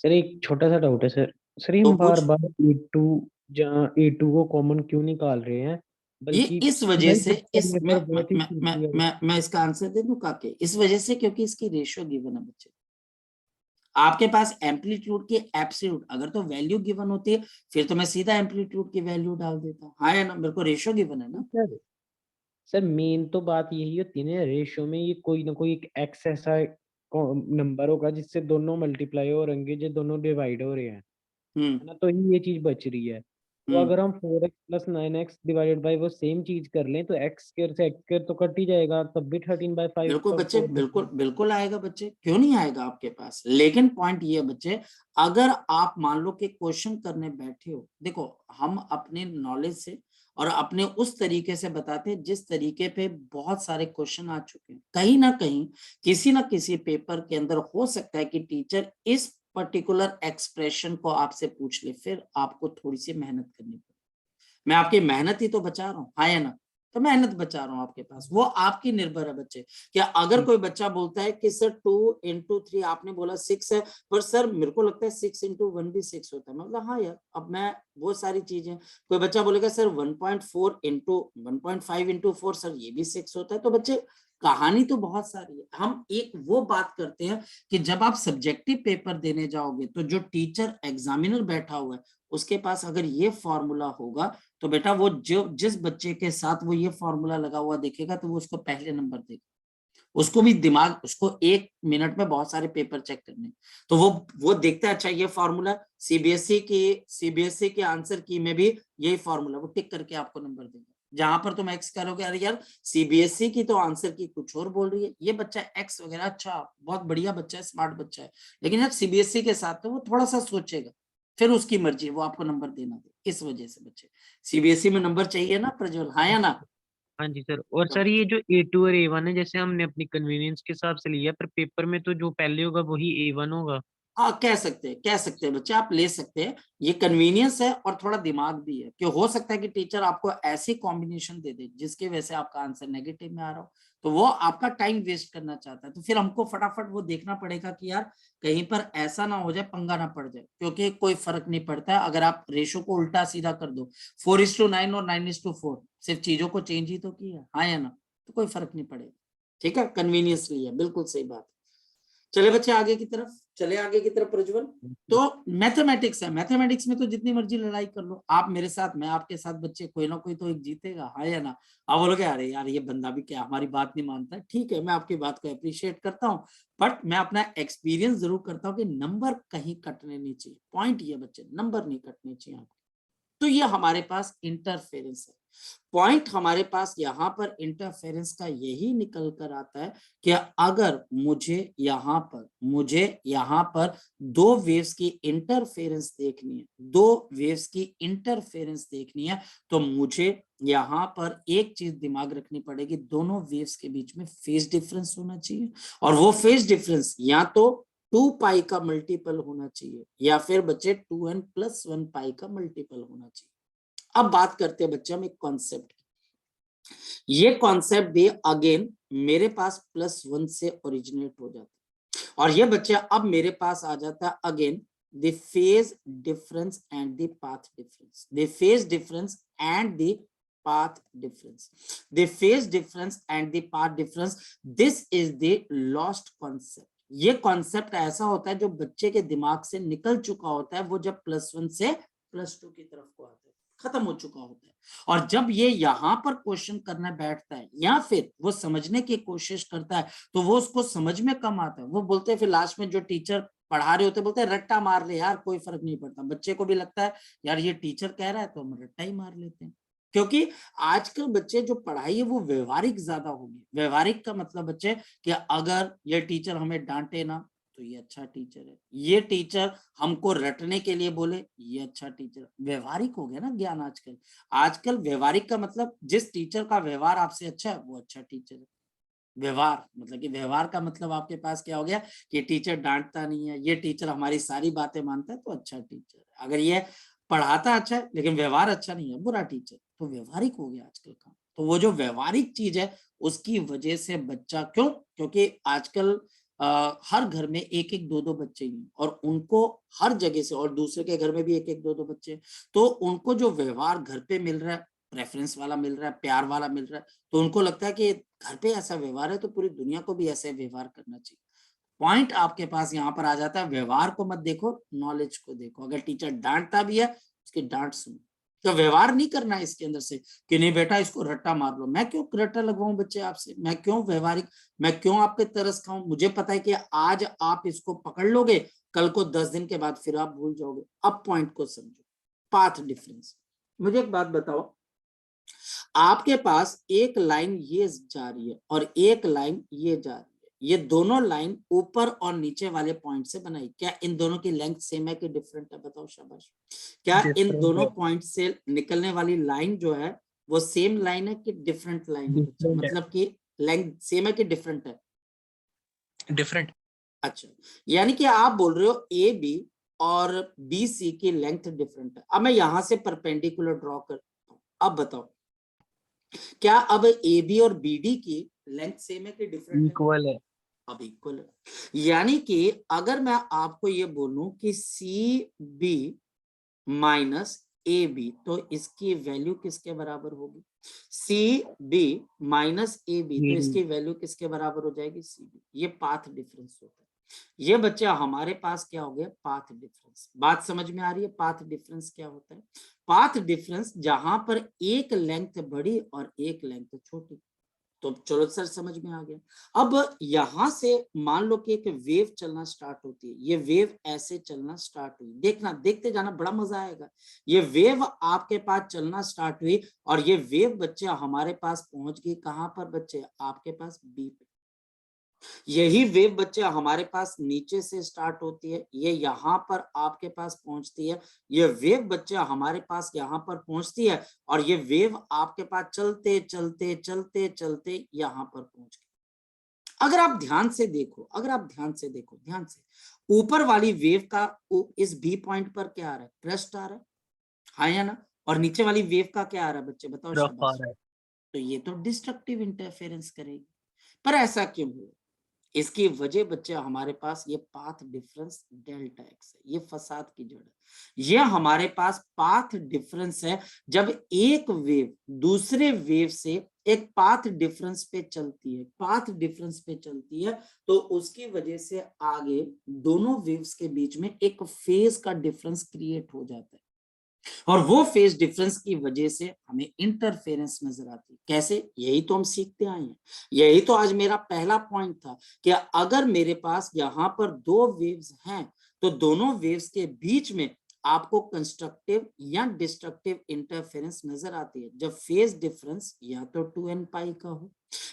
सर एक छोटा सा डाउट है सर। सर तो हम बार पूछ। बार A2 जहाँ A2 को कॉमन क्यों निकाल रहे हैं, ये बल्कि इस वजह भाई से, बच्चा इस ये पर बहुत ही सिंपल है। मैं इसका आंसर दे दूं काके, इस वजह से क्योंकि इसकी रेशियो गिवन है बच्चे, आपके पास एम्पलीट्यूड की एब्सोल्यूट अगर तो वैल्यू गिवन होती है फिर तो मैं सीधा एम्पलीट्यूड की वैल्यू डाल देता, हाँ या ना, मेरे को रेशियो गिवन है ना। सर सर मेन तो बात यही होती है ना, रेशियो में ये कोई ना कोई एक एक्स ऐसा नंबर होगा जिससे दोनों मल्टीप्लाई हो रहेंगे, जो दोनों डिवाइड हो रहे हैं, है ना, तो ही ये चीज बच रही है। तो अगर हम 4x plus 9x divided by वो सेम चीज कर लें तो x स्क्वायर से x स्क्वायर तो कट ही जाएगा, तब भी 13/5 बिल्कुल का बच्चे, 4 बिल्कुल बिल्कुल आएगा बच्चे, क्यों नहीं आएगा आपके पास। लेकिन पॉइंट ये है बच्चे, अगर आप मान लो कि क्वेश्चन करने बैठे हो, देखो हम अपने नॉलेज से और अपने उस तरीके से बताते हैं जिस तरीके पे बहुत सारे क्वेश्चन आ चुके हैं। कहीं ना कहीं किसी ना किसी पेपर के अंदर हो सकता है कि टीचर इस पर्टिकुलर एक्सप्रेशन को आपसे पूछ ले, फिर आपको थोड़ी सी मेहनत करनी पड़े। मैं आपकी मेहनत ही तो बचा रहा हूँ, हाँ या ना, तो मेहनत बचा रहा हूँ आपके पास, वो आपकी निर्भर है बच्चे। क्या अगर कोई बच्चा बोलता है कि सर 2 into 3, आपने बोला 6 है, पर सर मेरे को लगता है 6 into 1 भी 6 होता है, मतलब हाँ यार, अब मैं वो सारी चीजें, कोई बच्चा बोलेगा सर 1.5 into 4 सर ये भी 6 होता है, तो बच्चे कहानी तो बहुत सारी है। हम एक वो बात करते हैं कि जब आप सब्जेक्टिव पेपर देने जाओगे तो जो टीचर एग्जामिनर बैठा हुआ है उसके पास अगर ये फॉर्मूला होगा तो बेटा वो जो जिस बच्चे के साथ वो ये फॉर्मूला लगा हुआ देखेगा तो वो उसको पहले नंबर देगा। उसको भी दिमाग, उसको 1 मिनट में बहुत सारे पेपर चेक करने, तो वो देखता है अच्छा ये फॉर्मूला सीबीएसई के आंसर की में भी यही फॉर्मूला, वो टिक करके आपको नंबर देगा। जहां पर तुम एक्स करोगे, अरे यार सीबीएसई की तो आंसर की कुछ और बोल रही है, ये बच्चा एक्स वगैरह, अच्छा बहुत बढ़िया बच्चा है, स्मार्ट बच्चा है, लेकिन यार सीबीएसई के साथ तो वो थोड़ा सा सोचेगा, फिर उसकी मर्जी है वो आपको नंबर देना दे। इस वजह से बच्चे सीबीएसई में नंबर चाहिए ना प्रज्वल, हाँ या ना। हाँ जी सर। और तो सर ये जो A2 और A1 है, जैसे हमने अपनी कन्वीनियंस के हिसाब से लिया, पर पेपर में तो जो पहले होगा वही A1 होगा। हाँ कह सकते हैं बच्चे, आप ले सकते हैं, ये कन्वीनियंस है और थोड़ा दिमाग भी है कि हो सकता है कि टीचर आपको ऐसी कॉम्बिनेशन दे दे जिसके वजह से आपका आंसर नेगेटिव में आ रहा हो, तो वो आपका टाइम वेस्ट करना चाहता है, तो फिर हमको फटाफट वो देखना पड़ेगा कि यार कहीं पर ऐसा ना हो जाए, पंगा ना पड़ जाए, क्योंकि कोई फर्क नहीं पड़ता है अगर आप रेशो को उल्टा सीधा कर दो, 4:9 और 9:4, सिर्फ चीजों को चेंज ही तो किया, हाँ या ना, तो कोई फर्क नहीं पड़ेगा। ठीक है, कन्वीनियंस लिया, बिल्कुल सही बात। चले बच्चे आगे की तरफ, चले आगे की तरफ प्रज्वल। तो मैथमेटिक्स है, मैथमेटिक्स में तो जितनी मर्जी लड़ाई कर लो, आप मेरे साथ मैं आपके साथ, बच्चे कोई ना कोई तो एक जीतेगा, हाँ या ना। आप बोलोगे अरे यार ये बंदा भी क्या हमारी बात नहीं मानता है, ठीक है मैं आपकी बात को अप्रिशिएट करता हूँ, बट मैं अपना एक्सपीरियंस जरूर करता हूँ कि नंबर कहीं कटने नहीं चाहिए। पॉइंट ये बच्चे, नंबर नहीं कटने चाहिए आपके। तो ये हमारे पास इंटरफेरेंस है। पॉइंट हमारे पास यहाँ पर इंटरफेरेंस का यही निकल कर आता है कि अगर मुझे यहाँ पर दो वेव्स की इंटरफेरेंस देखनी है, तो मुझे यहाँ पर एक चीज दिमाग रखनी पड़ेगी, दोनों वेव्स के बीच में फेज डिफरेंस होना चाहिए, और वो फेज डिफरेंस या तो 2 पाई का मल्टीपल होना चाहिए या फिर बच्चे 2n+1 पाई का मल्टीपल होना चाहिए। अब बात करते हैं बच्चे हम एक कॉन्सेप्ट की। ये कॉन्सेप्ट भी अगेन मेरे पास +1 से ओरिजिनेट हो जाता है, और ये बच्चे अब मेरे पास आ जाता है again the phase difference and the path difference, the phase difference and the path difference, the phase difference and the path difference, this is the lost concept। ये कॉन्सेप्ट ऐसा होता है जो बच्चे के दिमाग से निकल चुका होता है, वो जब +1 से +2 की तरफ को आता है, खत्म हो चुका होता है, और जब ये यहाँ पर क्वेश्चन करने बैठता है या फिर वो समझने की कोशिश करता है तो वो उसको समझ में कम आता है। वो बोलते हैं फिर लास्ट में जो टीचर पढ़ा रहे होते बोलते हैं रट्टा मार ले यार, कोई फर्क नहीं पड़ता। बच्चे को भी लगता है यार ये टीचर कह रहा है तो हम रट्टा ही मार लेते हैं, क्योंकि आजकल बच्चे जो पढ़ाई है वो व्यवहारिक ज्यादा होगी। व्यवहारिक का मतलब बच्चे कि अगर ये टीचर हमें डांटे ना तो ये अच्छा टीचर है, ये टीचर हमको रटने के लिए बोले ये अच्छा टीचर। व्यवहारिक हो गया ना ज्ञान आजकल। आजकल व्यवहारिक का मतलब जिस टीचर का व्यवहार आपसे अच्छा है वो अच्छा टीचर है। व्यवहार मतलब कि व्यवहार का मतलब आपके पास क्या हो गया कि टीचर डांटता नहीं है, ये टीचर हमारी सारी बातें मानता है तो अच्छा टीचर है। अगर ये पढ़ाता अच्छा है लेकिन व्यवहार अच्छा नहीं है, बुरा टीचर। तो व्यवहारिक हो गया आजकल का। तो वो जो व्यवहारिक चीज है उसकी वजह से बच्चा क्यों, क्योंकि आजकल हर घर में एक एक दो दो बच्चे ही हैं, और उनको हर जगह से, और दूसरे के घर में भी एक एक दो दो बच्चे, तो उनको जो व्यवहार घर पे मिल रहा है, प्रेफरेंस वाला मिल रहा है, प्यार वाला मिल रहा है, तो उनको लगता है कि घर पे ऐसा व्यवहार है तो पूरी दुनिया को भी ऐसे व्यवहार करना चाहिए। पॉइंट आपके पास यहाँ पर आ जाता है, व्यवहार को मत देखो, नॉलेज को देखो। अगर टीचर डांटता भी है उसकी डांट सुनो, तो व्यवहार नहीं करना है इसके अंदर से कि नहीं बेटा इसको रट्टा मार लो। मैं क्यों रट्टा लगवाऊं बच्चे आपसे, मैं क्यों व्यवहारिक, मैं क्यों आपके तरस खाऊं। मुझे पता है कि आज आप इसको पकड़ लोगे, कल को 10 दिन के बाद फिर आप भूल जाओगे। अब पॉइंट को समझो, पाथ डिफरेंस। मुझे एक बात बताओ, आपके पास एक लाइन ये जा रही है और एक लाइन ये जा रही है, ये दोनों लाइन ऊपर और नीचे वाले पॉइंट से बनाई, क्या इन दोनों की लेंथ सेम है कि डिफरेंट है? बताओ शाबाश। क्या इन डिफरेंट दोनों है, पॉइंट से निकलने वाली लाइन जो है वो सेम लाइन है कि डिफरेंट लाइन है बच्चा? डिफरेंट है, मतलब कि लेंथ सेम है कि डिफरेंट है? डिफरेंट। अच्छा, यानी कि आप बोल रहे हो ए बी और बी सी की लेंथ डिफरेंट है। अब मैं यहां से परपेंडिकुलर ड्रॉ करता हूं, अब बताओ क्या अब ए बी और बी डी की लेंथ सेम है कि डिफरेंट है? इक्वल है। अब इक्वल है। यानी कि अगर मैं आपको ये बोलूं कि C B minus A B, तो इसकी वैल्यू किसके बराबर होगी? C B minus A B, तो इसकी वैल्यू किसके बराबर हो जाएगी? C B. ये पाथ डिफरेंस होता है। ये बच्चे हमारे पास क्या हो गया? Path difference. बात समझ में आ रही है? पाथ डिफरेंस क्या होता है? पाथ डिफरेंस जहां पर एक लेंथ बड़ी और एक लेंथ छोटी। तो चलो सर समझ में आ गया। अब यहां से मान लो कि एक वेव चलना स्टार्ट होती है, ये वेव ऐसे चलना स्टार्ट हुई, देखना देखते जाना बड़ा मजा आएगा। ये वेव आपके पास चलना स्टार्ट हुई और ये वेव बच्चे हमारे पास पहुंच गई कहां पर बच्चे? आपके पास बी पे। यही वेव बच्चे हमारे पास नीचे से स्टार्ट होती है, ये यहाँ पर आपके पास पहुंचती है। ये वेव बच्चे हमारे पास यहाँ पर पहुंचती है और ये वेव आपके पास चलते चलते चलते चलते यहाँ पर पहुंच गई। अगर आप ध्यान से देखो, अगर आप ध्यान से देखो, ध्यान से, ऊपर वाली वेव का इस बी पॉइंट पर क्या आ रहा है? क्रस्ट आ रहा है, हाँ या ना? और नीचे वाली वेव का क्या आ रहा है बच्चे? बताओ रफ आ शाबाश। रहा है। तो ये तो डिस्ट्रक्टिव इंटरफेरेंस करेगी। पर ऐसा क्यों हुआ? इसकी वजह बच्चे हमारे पास ये पाथ डिफरेंस डेल्टा एक्स है, ये फसाद की जड़ है। ये हमारे पास पाथ डिफरेंस है जब एक वेव दूसरे वेव से एक पाथ डिफरेंस पे चलती है, पाथ डिफरेंस पे चलती है, तो उसकी वजह से आगे दोनों वेव्स के बीच में एक फेज का डिफरेंस क्रिएट हो जाता है और वो फेज डिफरेंस की वजह से हमें इंटरफेरेंस नजर आती है। कैसे? यही तो हम सीखते आए हैं। यही तो आज मेरा पहला पॉइंट था कि अगर मेरे पास यहाँ पर दो वेव्स हैं तो दोनों वेव्स के बीच में आपको कंस्ट्रक्टिव या डिस्ट्रक्टिव इंटरफेरेंस नजर आती है जब फेज डिफरेंस या तो 2n पाई का हो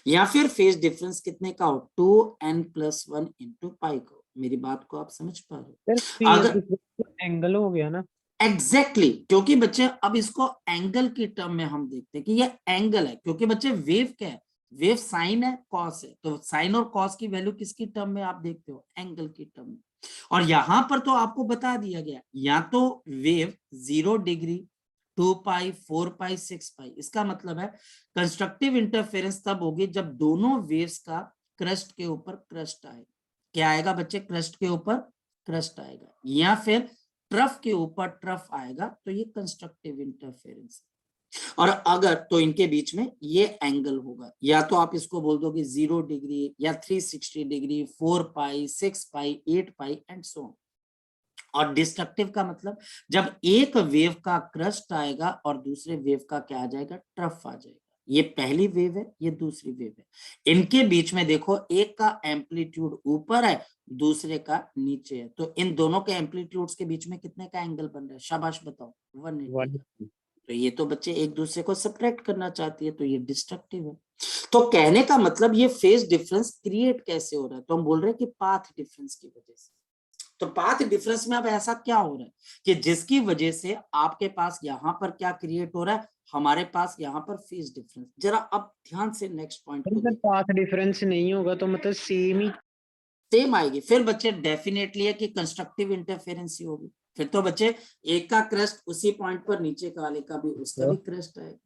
या फिर फेज डिफरेंस कितने का हो? 2n+1 इंटू पाई का हो। मेरी बात को आप समझ पा रहे सर हो? फेज अगर डिफरेंस एंगल हो गया ना। एग्जैक्टली क्योंकि बच्चे अब इसको एंगल की टर्म में हम देखते हैं कि ये एंगल है, क्योंकि बच्चे वेव क्या है? वेव साइन है, कॉस है, तो साइन और कॉस की वैल्यू किसकी टर्म में आप देखते हो? एंगल की टर्म में। और यहां पर तो आपको बता दिया गया या तो वेव 0 डिग्री, 2 पाई, 4 पाई, 6 पाई। इसका मतलब है कंस्ट्रक्टिव इंटरफेरेंस तब होगी जब दोनों वेव्स का क्रस्ट के ऊपर क्रस्ट आए। क्या आएगा बच्चे? क्रस्ट के ऊपर क्रस्ट आएगा या फिर ट्रफ के ऊपर ट्रफ आएगा, तो ये कंस्ट्रक्टिव इंटरफेरेंस। और अगर तो इनके बीच में ये एंगल होगा, या तो आप इसको बोल दोगे 0 डिग्री या 360 degree, 4 pi, 6 pi, 8 pi and so on. और डिस्ट्रक्टिव का मतलब जब एक वेव का क्रस्ट आएगा और दूसरे वेव का क्या आ जाएगा? ट्रफ आ जाएगा। ये पहली वेव है, ये दूसरी वेव है। इनके बीच में देखो एक का एम्पलीट्यूड ऊपर है, दूसरे का नीचे है, तो इन दोनों के एम्पलीट्यूड्स के बीच में कितने का एंगल बन रहा है? शाबाश बताओ। 180 का। तो ये तो बच्चे एक दूसरे को सब्ट्रैक्ट करना चाहती है, तो ये डिस्ट्रक्टिव है। तो कहने का मतलब ये फेज डिफरेंस क्रिएट कैसे हो रहा है? तो हम बोल रहे हैं कि पाथ डिफरेंस की वजह से। तो पाथ डिफरेंस में अब ऐसा क्या हो रहा है कि जिसकी वजह से आपके पास यहाँ पर क्या क्रिएट हो रहा है? हमारे पास यहाँ पर फेज डिफरेंस। जरा अब ध्यान से नेक्स्ट पॉइंट को सर देखो। पाथ डिफरेंस नहीं होगा तो मतलब सेम ही। सेम आएगी फिर बच्चे, डेफिनेटली है कि कंस्ट्रक्टिव इंटरफेरेंस ही होगी। फिर तो बच्चे एक का क्रस्ट उसी पॉइंट पर, नीचे का वाले का भी उसका भी क्रस्ट आएगा,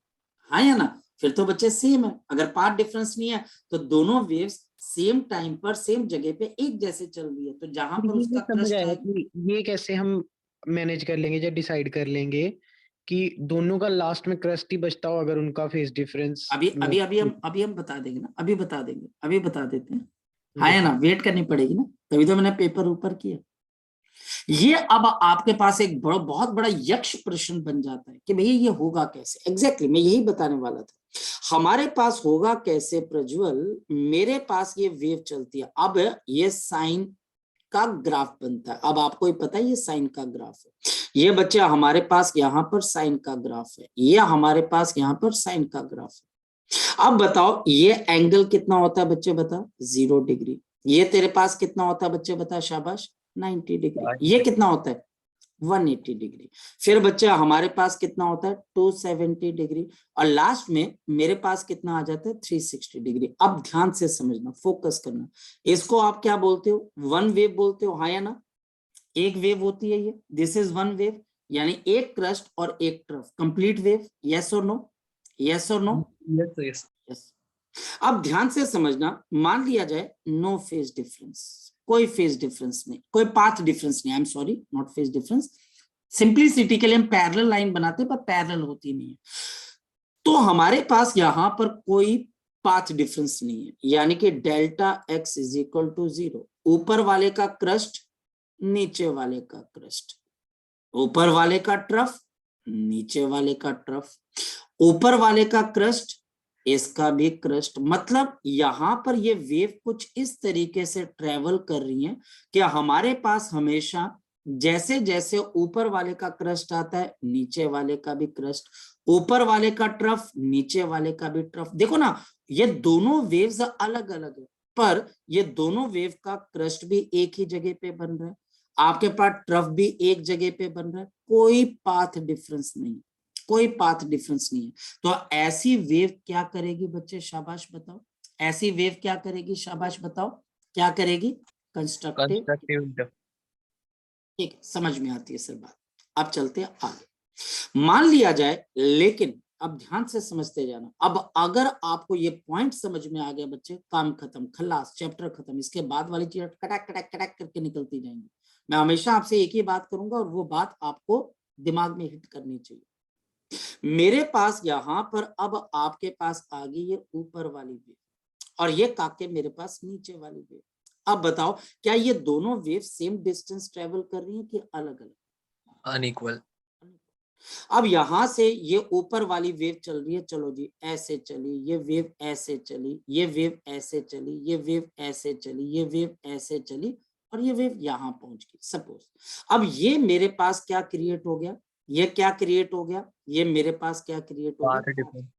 हाँ या ना? फिर तो बच्चे सेम है। अगर पाथ डिफरेंस नहीं है तो दोनों वेव्स सेम टाइम पर सेम जगह पे एक जैसे चल रही है, तो जहां पर ये उसका समझ क्रस्ट आया आएगा। कि ये कैसे हम मैनेज कर लेंगे या डिसाइड कर लेंगे कि दोनों का लास्ट में क्रस्ट ही बचता हो अगर उनका फेस डिफरेंस अभी में। अभी अभी हम बता देंगे ना, अभी बता देंगे, अभी बता देते हैं, हाँ या ना? वेट करनी पड़ेगी ना, तभी तो मैंने पेपर ऊपर किया। ये अब आपके पास एक बहुत बड़ा यक्ष प्रश्न बन जाता है कि भैया ये होगा कैसे? एग्जैक्टली मैं यही बताने वाला था। हमारे पास होगा कैसे प्रज्वल? मेरे पास ये वेव चलती है, अब ये साइन का ग्राफ बनता है। अब आपको ही पता है ये साइन का ग्राफ है, ये बच्चे हमारे पास यहाँ पर साइन का ग्राफ है, ये हमारे पास यहाँ पर साइन का ग्राफ है। अब बताओ ये एंगल कितना होता है बच्चे, बता 0 डिग्री। ये तेरे पास कितना होता है बच्चे, बता शाबाश 90 डिग्री। ये कितना होता है 180 डिग्री। फिर बच्चे हमारे पास कितना होता है 270 डिग्री, और लास्ट में मेरे पास कितना आ जाता है 360 डिग्री। अब ध्यान से समझना, फोकस करना, इसको आप क्या बोलते हो, वन वेव बोलते हो, हाँ या ना? एक वेव होती है ये, दिस इज वन वेव, यानी एक क्रस्ट और एक ट्रफ, कंप्लीट वेव, यस और नो, यस और नो, यस। यस। अब ध्यान से समझना, मान लिया जाए नो फेज डिफरेंस, कोई फेज डिफरेंस नहीं, कोई पाथ डिफरेंस नहीं, I am sorry not phase difference, simplicity के लिए हम पैरेलल लाइन बनाते हैं पर पैरेलल होती नहीं है, तो हमारे पास यहां पर कोई पाथ डिफरेंस नहीं है, यानी कि delta X is equal to 0, ऊपर वाले का क्रस्ट नीचे वाले का क्रस्ट, ऊपर वाले का ट्रफ नीचे वाले का ट्रफ, ऊपर वाले का क्रस्ट इसका भी क्रस्ट। मतलब यहां पर ये वेव कुछ इस तरीके से ट्रेवल कर रही है कि हमारे पास हमेशा जैसे जैसे ऊपर वाले का क्रस्ट आता है नीचे वाले का भी क्रस्ट, ऊपर वाले का ट्रफ नीचे वाले का भी ट्रफ। देखो ना, ये दोनों वेव्स अलग अलग है, पर ये दोनों वेव का क्रस्ट भी एक ही जगह पे बन रहा है, आपके पास ट्रफ भी एक जगह पे बन रहा है, कोई पाथ डिफरेंस नहीं, कोई पाथ डिफरेंस नहीं है। तो ऐसी वेव क्या करेगी बच्चे, शाबाश बताओ, ऐसी वेव क्या करेगी, शाबाश बताओ, क्या करेगी, कंस्ट्रक्टिव। Constructive interference. ठीक है, समझ में आती है सर बात। अब चलते हैं आगे। मान लिया जाए, लेकिन अब ध्यान से समझते जाना, अब अगर आपको ये पॉइंट समझ में आ गया बच्चे, काम खत्म, खल्लास, चैप्टर खत्म, इसके बाद वाली चीज कटक कटक कटक करके निकलती जाएंगी। मैं हमेशा आपसे एक ही बात करूंगा और वो बात आपको दिमाग में हिट करनी चाहिए। मेरे पास यहां पर अब आपके पास आ गई ये ऊपर वाली वेव, और ये काके मेरे पास नीचे वाली वेव। अब बताओ क्या ये दोनों वेव सेम डिस्टेंस ट्रेवल कर रही हैं कि अलग अलग, अनइक्वल। अब यहां से ये ऊपर वाली वेव चल रही है, चलो जी ऐसे चली, ये वेव ऐसे चली, ये वेव ऐसे चली, ये वेव ऐसे चली, ये वेव ऐसे चली, और ये वेव यहां पहुंच गई सपोज। अब ये मेरे पास क्या क्रिएट हो गया, ये क्या क्रिएट हो गया, ये मेरे पास क्या क्रिएट हो पाथ गया। डिफरेंस।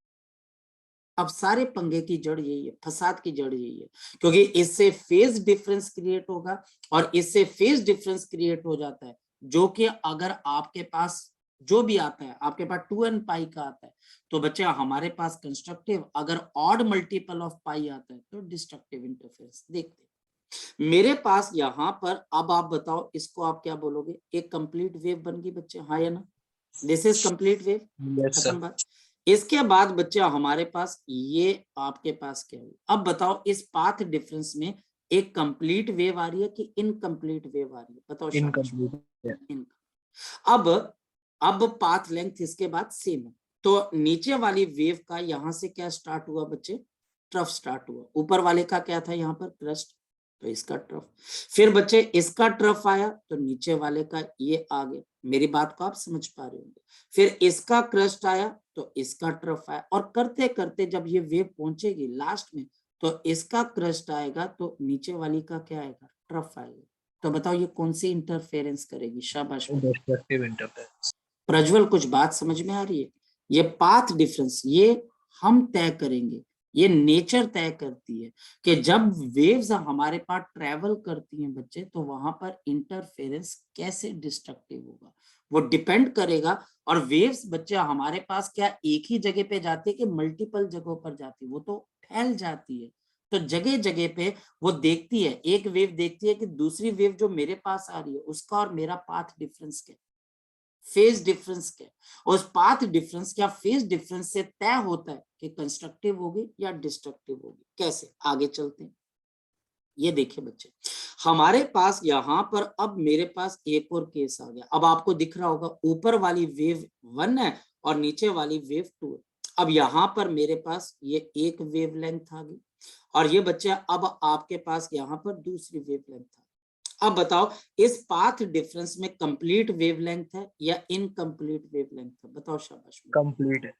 अब सारे पंगे की जड़ यही है, फसाद की जड़ यही है, क्योंकि इससे फेज डिफरेंस क्रिएट होगा, और इससे फेज डिफरेंस क्रिएट हो जाता है, जो कि अगर आपके पास जो भी आता है, आपके पास 2n पाई का आता है तो बच्चे हमारे पास कंस्ट्रक्टिव, अगर ऑड मल्टीपल ऑफ पाई आता है तो डिस्ट्रक्टिव इंटरफेरेंस। देखते हैं मेरे पास यहाँ पर, अब आप बताओ इसको आप क्या बोलोगे, एक कंप्लीट वेव बन गई बच्चे, हाँ या ना, this is complete wave, yes खत्म सर। बात। इसके बाद बच्चे हमारे पास ये आपके पास क्या है, अब बताओ इस पाथ डिफरेंस में एक कंप्लीट वेव आ रही है कि इनकम्प्लीट वेव आ रही है, बताओ शाबाश। इनकम्प्लीट। अब पाथ लेंथ इसके बाद सेम है, तो नीचे वाली वेव का यहां से क्या स्टार्ट हुआ बच्चे, ट्रफ स्टार्ट हुआ, ऊपर वाले का क्या था यहाँ पर क्रस्ट, तो इसका ट्रफ, फिर बच्चे इसका ट्रफ आया तो नीचे वाले का ये आ गया, मेरी बात को आप समझ पा रहे होंगे, फिर इसका क्रस्ट आया तो इसका ट्रफ आया, और करते करते जब ये वेव पहुंचेगी लास्ट में तो इसका क्रस्ट आएगा तो नीचे वाली का क्या आएगा, ट्रफ आएगा। तो बताओ ये कौन सी इंटरफेरेंस करेगी, शाबाश बताओ। Destructive interference. प्रज्वल कुछ बात समझ में आ रही है, ये पाथ डिफरेंस ये हम तय करेंगे, ये नेचर तय करती है कि जब वेव्स हमारे पास ट्रेवल करती हैं बच्चे तो वहां पर इंटरफेरेंस कैसे डिस्ट्रक्टिव होगा, वो डिपेंड करेगा। और वेव्स बच्चे हमारे पास क्या एक ही जगह पे जाती है कि मल्टीपल जगहों पर जाती है, वो तो फैल जाती है, तो जगह जगह पे वो देखती है, एक वेव देखती है कि दूसरी वेव जो मेरे पास आ रही है उसका और मेरा पाथ डिफरेंस क्या, फेज डिफरेंस क्या, और उस पाथ डिफरेंस क्या फेज डिफरेंस से तय होता है कि कंस्ट्रक्टिव होगी या डिस्ट्रक्टिव होगी। कैसे, आगे चलते हैं। ये देखिए बच्चे हमारे पास यहाँ पर अब मेरे पास एक और केस आ गया, अब आपको दिख रहा होगा ऊपर वाली वेव 1 है और नीचे वाली वेव 2 है। अब यहाँ पर मेरे पास ये एक वेव लेंथ आ गई, और ये बच्चे अब आपके पास यहाँ पर दूसरी वेव लेंथ आ गई। अब बताओ इस पाथ डिफरेंस में कंप्लीट वेवलेंथ है या इनकम्प्लीट वेवलेंथ है, बताओ शाबाश। कंप्लीट है।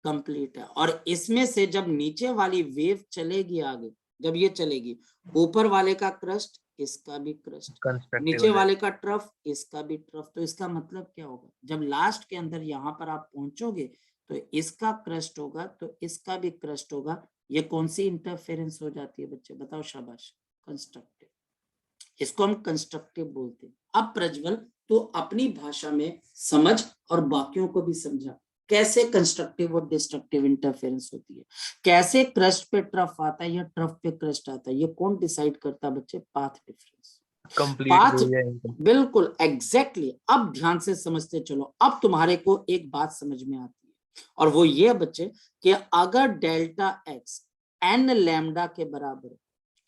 कंप्लीट है, और इसमें से जब नीचे वाली वेव चलेगी आगे, जब ये चलेगी ऊपर वाले का क्रस्ट इसका भी क्रस्ट, कंस्ट्रक्टिव नीचे वाले का ट्रफ, इसका भी ट्रफ। तो इसका मतलब क्या होगा, जब लास्ट के अंदर यहाँ पर आप पहुंचोगे तो इसका क्रस्ट होगा तो इसका भी क्रस्ट होगा। ये कौन सी इंटरफेरेंस हो जाती है बच्चे, बताओ शाबाश, कंस्ट्रक्टिव। इसको हम कंस्ट्रक्टिव बोलते हैं। अब प्रज्वल तो अपनी भाषा में समझ और बाकियों को भी समझा कैसे कंस्ट्रक्टिव और डिस्ट्रक्टिव इंटरफेरेंस होती है, कैसे क्रस्ट पे ट्रफ आता है या ट्रफ पे क्रस्ट आता है, ये कौन डिसाइड करता है बच्चे, पाथ डिफरेंस। कंप्लीट पाथ, वे या इनकम्प्लीट। बिल्कुल एग्जैक्टली। अब ध्यान से समझते चलो, अब तुम्हारे को एक बात समझ में आती है और वो ये बच्चे कि अगर डेल्टा एक्स एन लैम्डा के बराबर,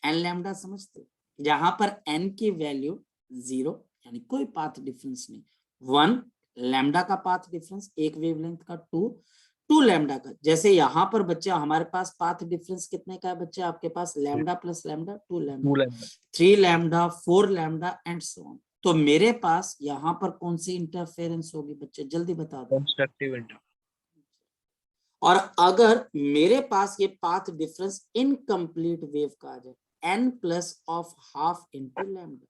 एन लैम्डा समझते, जहां पर एन की वैल्यू 0 यानी कोई पाथ डिफरेंस नहीं, 1 लैम्डा का पाथ डिफरेंस, एक वेवलेंथ का 2 लैम्डा का। जैसे यहाँ पर बच्चे हमारे पास पाथ डिफरेंस कितने का है बच्चे, आपके पास lambda plus lambda 2 lambda, 3 lambda, 4 lambda and so on. तो मेरे पास यहाँ पर कौन सी इंटरफेरेंस होगी बच्चे, जल्दी बता दो। Constructive inter. और अगर मेरे पास ये पाथ डिफरेंस इनकम्प्लीट वेव का आ जाए, n plus of half into lambda,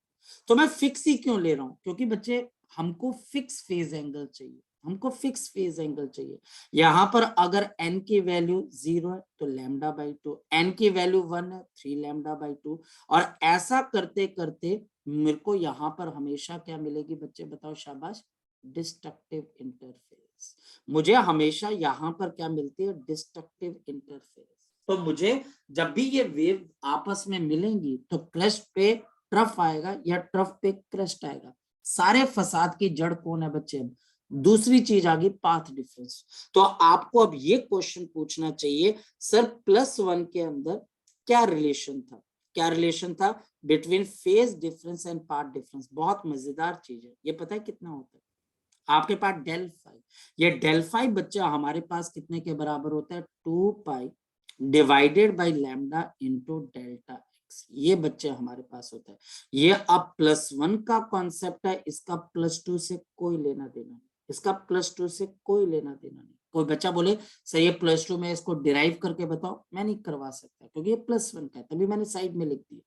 तो मैं फिक्स ही क्यों ले रहा हूं, क्योंकि बच्चे हमको फिक्स फेज एंगल चाहिए, हमको फिक्स फेज एंगल चाहिए। यहां पर अगर n की वैल्यू 0 है तो लैम्डा बाई 2, n की वैल्यू 1 है 3 लैम्डा बाई 2, और ऐसा करते करते मेरे को यहाँ पर हमेशा क्या मिलेगी बच्चे, बताओ शाबाश, डिस्ट्रक्टिव इंटरफेरेंस। मुझे हमेशा यहाँ पर क्या मिलती है, डिस्ट्रक्टिव इंटरफेरेंस। तो मुझे जब भी ये वेव आपस में मिलेंगी तो क्रस्ट पे ट्रफ आएगा या ट्रफ पे क्रस्ट आएगा। सारे फसाद की जड़ कौन है बच्चे, दूसरी चीज आ गई पाथ डिफरेंस। तो आपको अब ये क्वेश्चन पूछना चाहिए, सर +1 के अंदर क्या रिलेशन था, क्या रिलेशन था between phase difference and path difference. बहुत मजेदार चीज है ये, पता है कितना होता है आपके पास, डेल फाई। ये डेल फाई बच्चा हमारे पास कितने के बराबर होता है, 2 पाई divided by lambda into delta x. ये बच्चे हमारे पास होता है। ये अब +1 का कॉन्सेप्ट है, इसका +2 से कोई लेना देना नहीं, इसका +2 से कोई लेना देना नहीं। कोई बच्चा बोले सर ये +2 में इसको डिराइव करके बताओ, मैं नहीं करवा सकता क्योंकि ये +1 का है, तभी मैंने साइड में लिख दिया।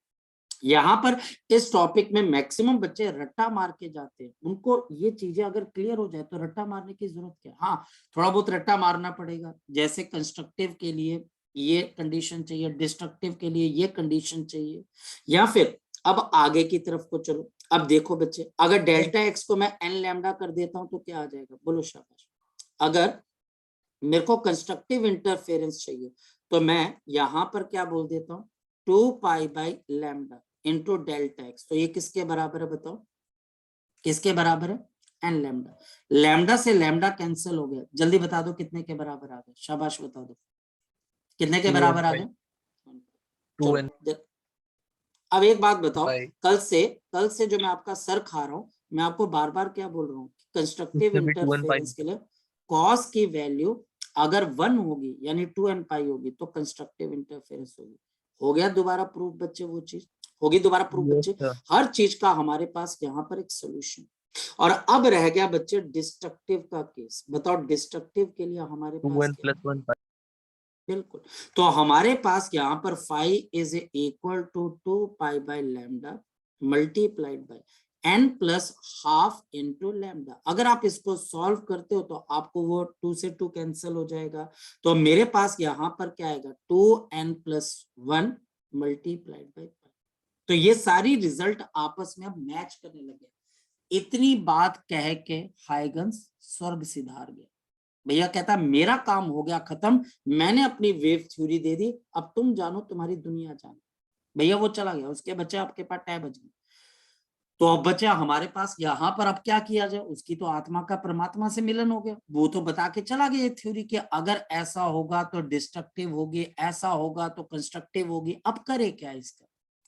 यहाँ पर इस टॉपिक में मैक्सिमम बच्चे रट्टा मार के जाते हैं, उनको ये चीजें अगर क्लियर हो जाए तो रट्टा मारने की जरूरत क्या है। हाँ थोड़ा बहुत रट्टा मारना पड़ेगा, जैसे कंस्ट्रक्टिव के लिए ये कंडीशन चाहिए, डिस्ट्रक्टिव के लिए ये कंडीशन चाहिए। या फिर अब आगे की तरफ को चलो, अब देखो बच्चे, अगर डेल्टा एक्स को मैं एन लैम्डा कर देता हूं तो क्या आ जाएगा, बोलो शाबाश। अगर मेरे को कंस्ट्रक्टिव इंटरफेरेंस चाहिए तो मैं यहाँ पर क्या बोल देता हूँ, 2 pi by lambda into delta x. तो ये किसके बराबर है बताओ, किसके बराबर है, एन लैम्डा। लैम्डा से लैम्डा कैंसिल हो गया, जल्दी बता दो कितने के बराबर आ गए, शाबाश बता दो कितने के बराबर आ गए। चलो अब एक बात बताओ, कल से जो मैं आपका सर खा रहा हूं, मैं आपको बार बार क्या बोल रहा हूँ, कंस्ट्रक्टिव इंटरफेरेंस के लिए कॉस की वैल्यू अगर 1 होगी यानी 2n पाई होगी तो कंस्ट्रक्टिव इंटरफेरेंस होगी। हो गया दोबारा प्रूफ बच्चे, वो चीज होगी दोबारा प्रूफ बच्चे। हर चीज का हमारे पास यहाँ पर एक सोल्यूशन। और अब रह गया बच्चे डिस्ट्रक्टिव का केस, बताओ डिस्ट्रक्टिव के लिए हमारे पास 2n+1 बिल्कुल। तो हमारे पास यहाँ पर phi is equal to 2 pi by lambda multiplied by n plus half into lambda. अगर आप इसको सॉल्व करते हो तो आपको वो 2 से 2 कैंसिल हो जाएगा, तो मेरे पास यहाँ पर क्या आएगा, 2n+1 मल्टीप्लाइड बाई। तो ये सारी रिजल्ट आपस में अब मैच करने लगे। इतनी बात कह के हाइगन्स स्वर्ग सिधार गया। भैया कहता मेरा काम हो गया खत्म, मैंने अपनी वेव थ्योरी दे दी, अब तुम जानो तुम्हारी दुनिया जानो। भैया वो चला गया, उसके बच्चे आपके पास टैब बच गए। तो अब बच्चा हमारे पास यहाँ पर अब क्या किया जाए, उसकी तो आत्मा का परमात्मा से मिलन हो गया, वो तो बता के चला गया थ्योरी कि अगर ऐसा होगा तो डिस्ट्रक्टिव होगी, ऐसा होगा तो कंस्ट्रक्टिव होगी। अब करे क्या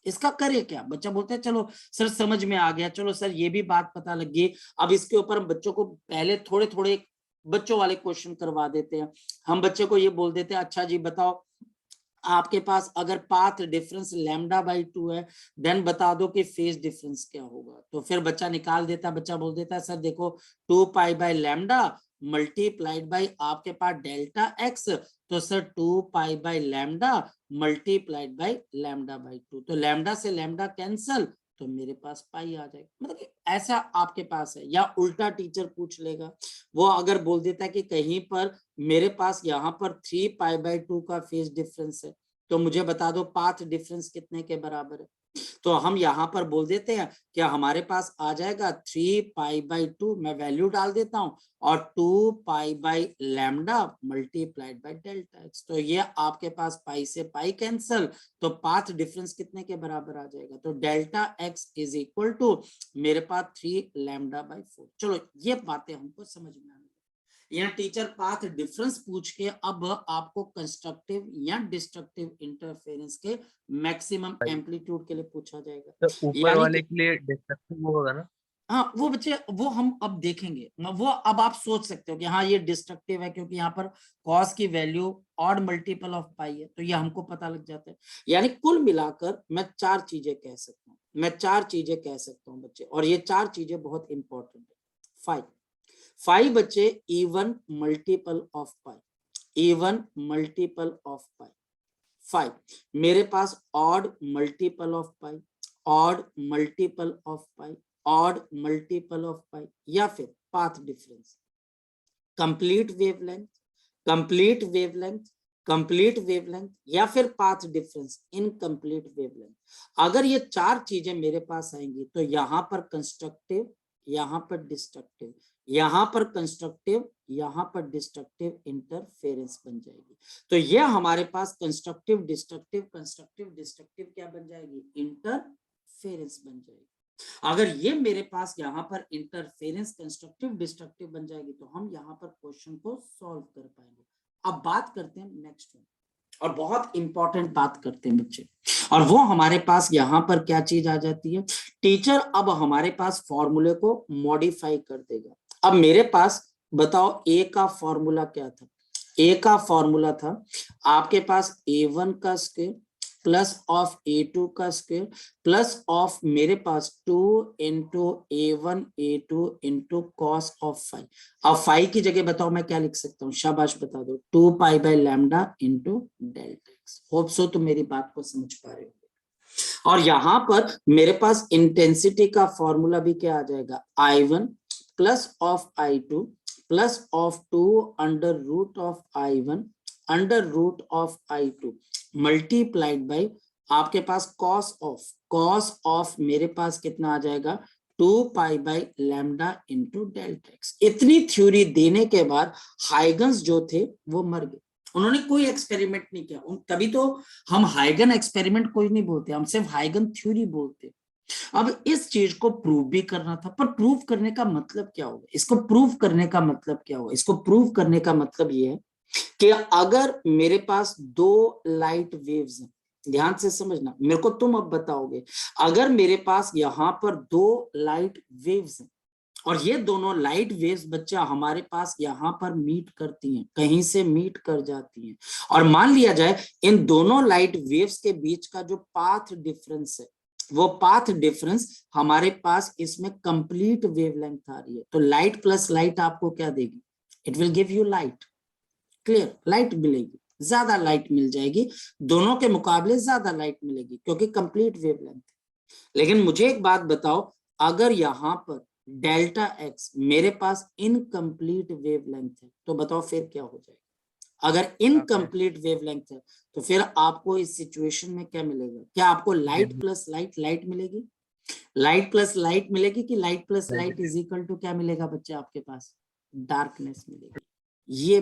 इसका करे क्या, बच्चा बोलता है चलो सर समझ में आ गया, चलो सर ये भी बात पता लग गई। अब इसके ऊपर हम बच्चों को पहले थोड़े थोड़े बच्चों वाले क्वेश्चन करवा देते हैं। हम बच्चे को ये बोल देते हैं अच्छा जी बताओ आपके पास अगर पाथ डिफरेंस लैम्डा बाई 2 है देन बता दो कि फेज डिफरेंस क्या होगा। तो फिर बच्चा निकाल देता, बच्चा बोल देता है सर देखो 2 pi by lambda multiplied by आपके पास डेल्टा एक्स, तो sir 2 pi by lambda multiplied by lambda by 2। तो लैम्डा से लैम्डा कैंसल, तो मेरे पास पाई आ जाएगा। मतलब कि ऐसा आपके पास है। या उल्टा टीचर पूछ लेगा, वो अगर बोल देता है कि कहीं पर मेरे पास यहाँ पर 3π/2 का फेज डिफरेंस है, तो मुझे बता दो पाथ डिफरेंस कितने के बराबर है। तो हम यहाँ पर बोल देते हैं कि हमारे पास आ जाएगा 3π/2, मैं वैल्यू डाल देता हूं, और 2π/λ मल्टीप्लाइड बाय डेल्टा एक्स। तो ये आपके पास पाई से पाई कैंसल, तो पाथ डिफरेंस कितने के बराबर आ जाएगा, तो delta X is equal to मेरे पास 3λ/4। चलो ये बातें हमको समझ में आ गई। यहाँ टीचर पाथ डिफरेंस पूछ के अब आपको कंस्ट्रक्टिव या डिस्ट्रक्टिव इंटरफेरेंस के मैक्सिमम एम्पलीट्यूड के लिए पूछा जाएगा। तो ऊपर यानी वाले कि के लिए डिस्ट्रक्टिव वो होगा ना? हाँ, वो बच्चे वो हम अब देखेंगे। वो अब आप सोच सकते हो कि हाँ ये डिस्ट्रक्टिव है, क्योंकि यहाँ पर कॉस की वैल्यू ऑड मल्टीपल ऑफ पाई है, तो ये हमको पता लग जाता है। यानी कुल मिलाकर मैं 4 चीजें कह सकता हूँ, मैं 4 चीजें कह सकता हूँ बच्चे, और ये 4 चीजें बहुत इंपॉर्टेंट है। 5 बच्चे even multiple of pi, even multiple of pi. 5 मेरे पास odd multiple of pi, odd multiple of pi, odd multiple of pi, या फिर path difference, complete wavelength, complete wavelength, complete wavelength, या फिर पाथ डिफरेंस इनकम्प्लीट वेवलेंथ। अगर ये 4 चीजें मेरे पास आएंगी तो यहां पर कंस्ट्रक्टिव, यहां पर डिस्ट्रक्टिव, यहां पर कंस्ट्रक्टिव, यहां पर डिस्ट्रक्टिव इंटरफेरेंस बन जाएगी। तो ये हमारे पास कंस्ट्रक्टिव डिस्ट्रक्टिव क्या बन जाएगी, इंटरफेरेंस बन जाएगी। अगर ये मेरे पास यहाँ पर इंटरफेरेंस कंस्ट्रक्टिव डिस्ट्रक्टिव बन जाएगी तो हम यहाँ पर क्वेश्चन को सॉल्व कर पाएंगे। अब बात करते हैं नेक्स्ट वन, और बहुत इंपॉर्टेंट बात करते हैं बच्चे, और वो हमारे पास यहाँ पर क्या चीज आ जाती है, टीचर अब हमारे पास फॉर्मूले को मॉडिफाई कर देगा। अब मेरे पास बताओ ए का फॉर्मूला क्या था, ए का फॉर्मूला था आपके पास a1 का स्क्वायर प्लस ऑफ a2 का स्क्वायर प्लस ऑफ मेरे पास 2 into a1 a2 into cos of 5। अब 5 की जगह बताओ मैं क्या लिख सकता हूँ, शाबाश बता दो, 2π/λ into delta x. Hope so तुम मेरी बात को समझ पा रहे हो। और यहां पर मेरे पास इंटेंसिटी का फॉर्मूला भी क्या आ जाएगा, I1 plus of I2 plus of 2 under root of I1 under root of I2 multiplied by आपके पास कॉस ऑफ मेरे पास कितना आ जाएगा, 2π/λ इंटू डेल्टा एक्स। इतनी थ्योरी देने के बाद हाइगन्स जो थे वो मर गए, उन्होंने कोई एक्सपेरिमेंट नहीं किया। तभी तो हम हाइगन एक्सपेरिमेंट कोई नहीं बोलते, हम सिर्फ हाइगन थ्योरी बोलते। अब इस चीज को प्रूव भी करना था, पर प्रूव करने का मतलब क्या होगा, इसको प्रूव करने का मतलब क्या होगा, इसको प्रूव करने का मतलब ये है कि अगर मेरे पास 2 लाइट वेव्स हैं, ध्यान से समझना, मेरे को तुम अब बताओगे, अगर मेरे पास यहाँ पर 2 लाइट वेव्स हैं और ये दोनों लाइट वेव्स बच्चा हमारे पास यहाँ पर मीट करती हैं, कहीं से मीट कर जाती हैं, और मान लिया जाए इन दोनों लाइट वेव्स के बीच का जो पाथ डिफरेंस है, वो पाथ डिफरेंस हमारे पास इसमें कंप्लीट वेवलेंथ आ रही है, तो लाइट प्लस लाइट आपको क्या देगी, it will give you light. Clear, light मिलेगी, ज्यादा लाइट मिल जाएगी, दोनों के मुकाबले ज्यादा लाइट मिलेगी क्योंकि कंप्लीट वेवलेंथ। लेकिन मुझे एक बात बताओ, अगर यहाँ पर डेल्टा एक्स मेरे पास इनकम्प्लीट वेवलेंथ है तो बताओ फिर क्या हो जाएगा। अगर इनकम्प्लीट वेवलेंथ है तो फिर आपको इस सिचुएशन में क्या मिलेगा, क्या आपको लाइट प्लस लाइट मिलेगी, लाइट प्लस लाइट मिलेगी कि light plus light is equal to क्या मिलेगा बच्चे आपके पास, डार्कनेस मिलेगी। ये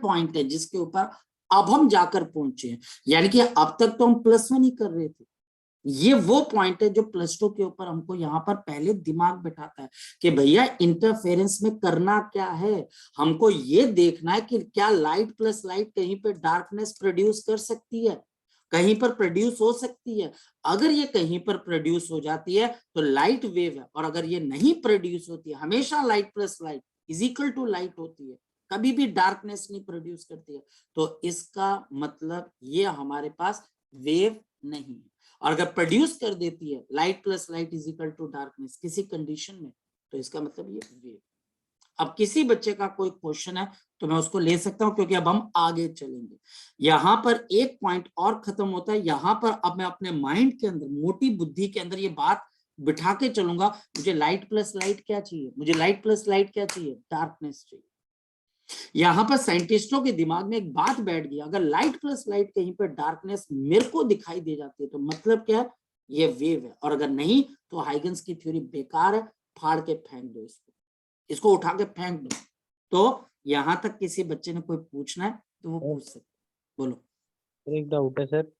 पॉइंट है जिसके ऊपर अब हम जाकर पहुंचे हैं, यानी कि अब तक तो हम +1 ही कर रहे थे, ये वो पॉइंट है जो +2 के ऊपर हमको यहाँ पर पहले दिमाग बैठाता है कि भैया इंटरफेरेंस में करना क्या है, हमको ये देखना है कि क्या लाइट प्लस लाइट कहीं पे डार्कनेस प्रोड्यूस कर सकती है, कहीं पर प्रोड्यूस हो सकती है। अगर ये कहीं पर प्रोड्यूस हो जाती है तो लाइट वेव है, और अगर ये नहीं प्रोड्यूस होती है, हमेशा light plus light is equal to light होती है, कभी भी डार्कनेस नहीं प्रोड्यूस करती है, तो इसका मतलब ये हमारे पास वेव नहीं है। और अगर प्रोड्यूस कर देती है light plus light is equal to darkness किसी कंडीशन में, तो इसका मतलब ये वेव। अब किसी बच्चे का कोई क्वेश्चन है तो मैं उसको ले सकता हूं, क्योंकि अब हम आगे चलेंगे। यहां पर एक पॉइंट और खत्म होता है। यहां पर अब मैं अपने माइंड के अंदर, मोटी बुद्धि के अंदर ये बात बिठा के चलूंगा, मुझे लाइट प्लस लाइट क्या चाहिए, मुझे लाइट प्लस लाइट क्या चाहिए, डार्कनेस चाहिए। यहां पर साइंटिस्टों के दिमाग में एक बात बैठ गई, अगर लाइट प्लस लाइट कहीं पर डार्कनेस मेरे को दिखाई दे जाती है तो मतलब क्या है, ये वेव है, और अगर नहीं तो हाइगन्स की थ्योरी बेकार है, फाड़ के फेंक दो इसको, इसको उठा के फेंक दो। तो यहां तक किसी बच्चे ने कोई पूछना है तो वो पूछ सकते, बोलो। सर एक डाउट है सर,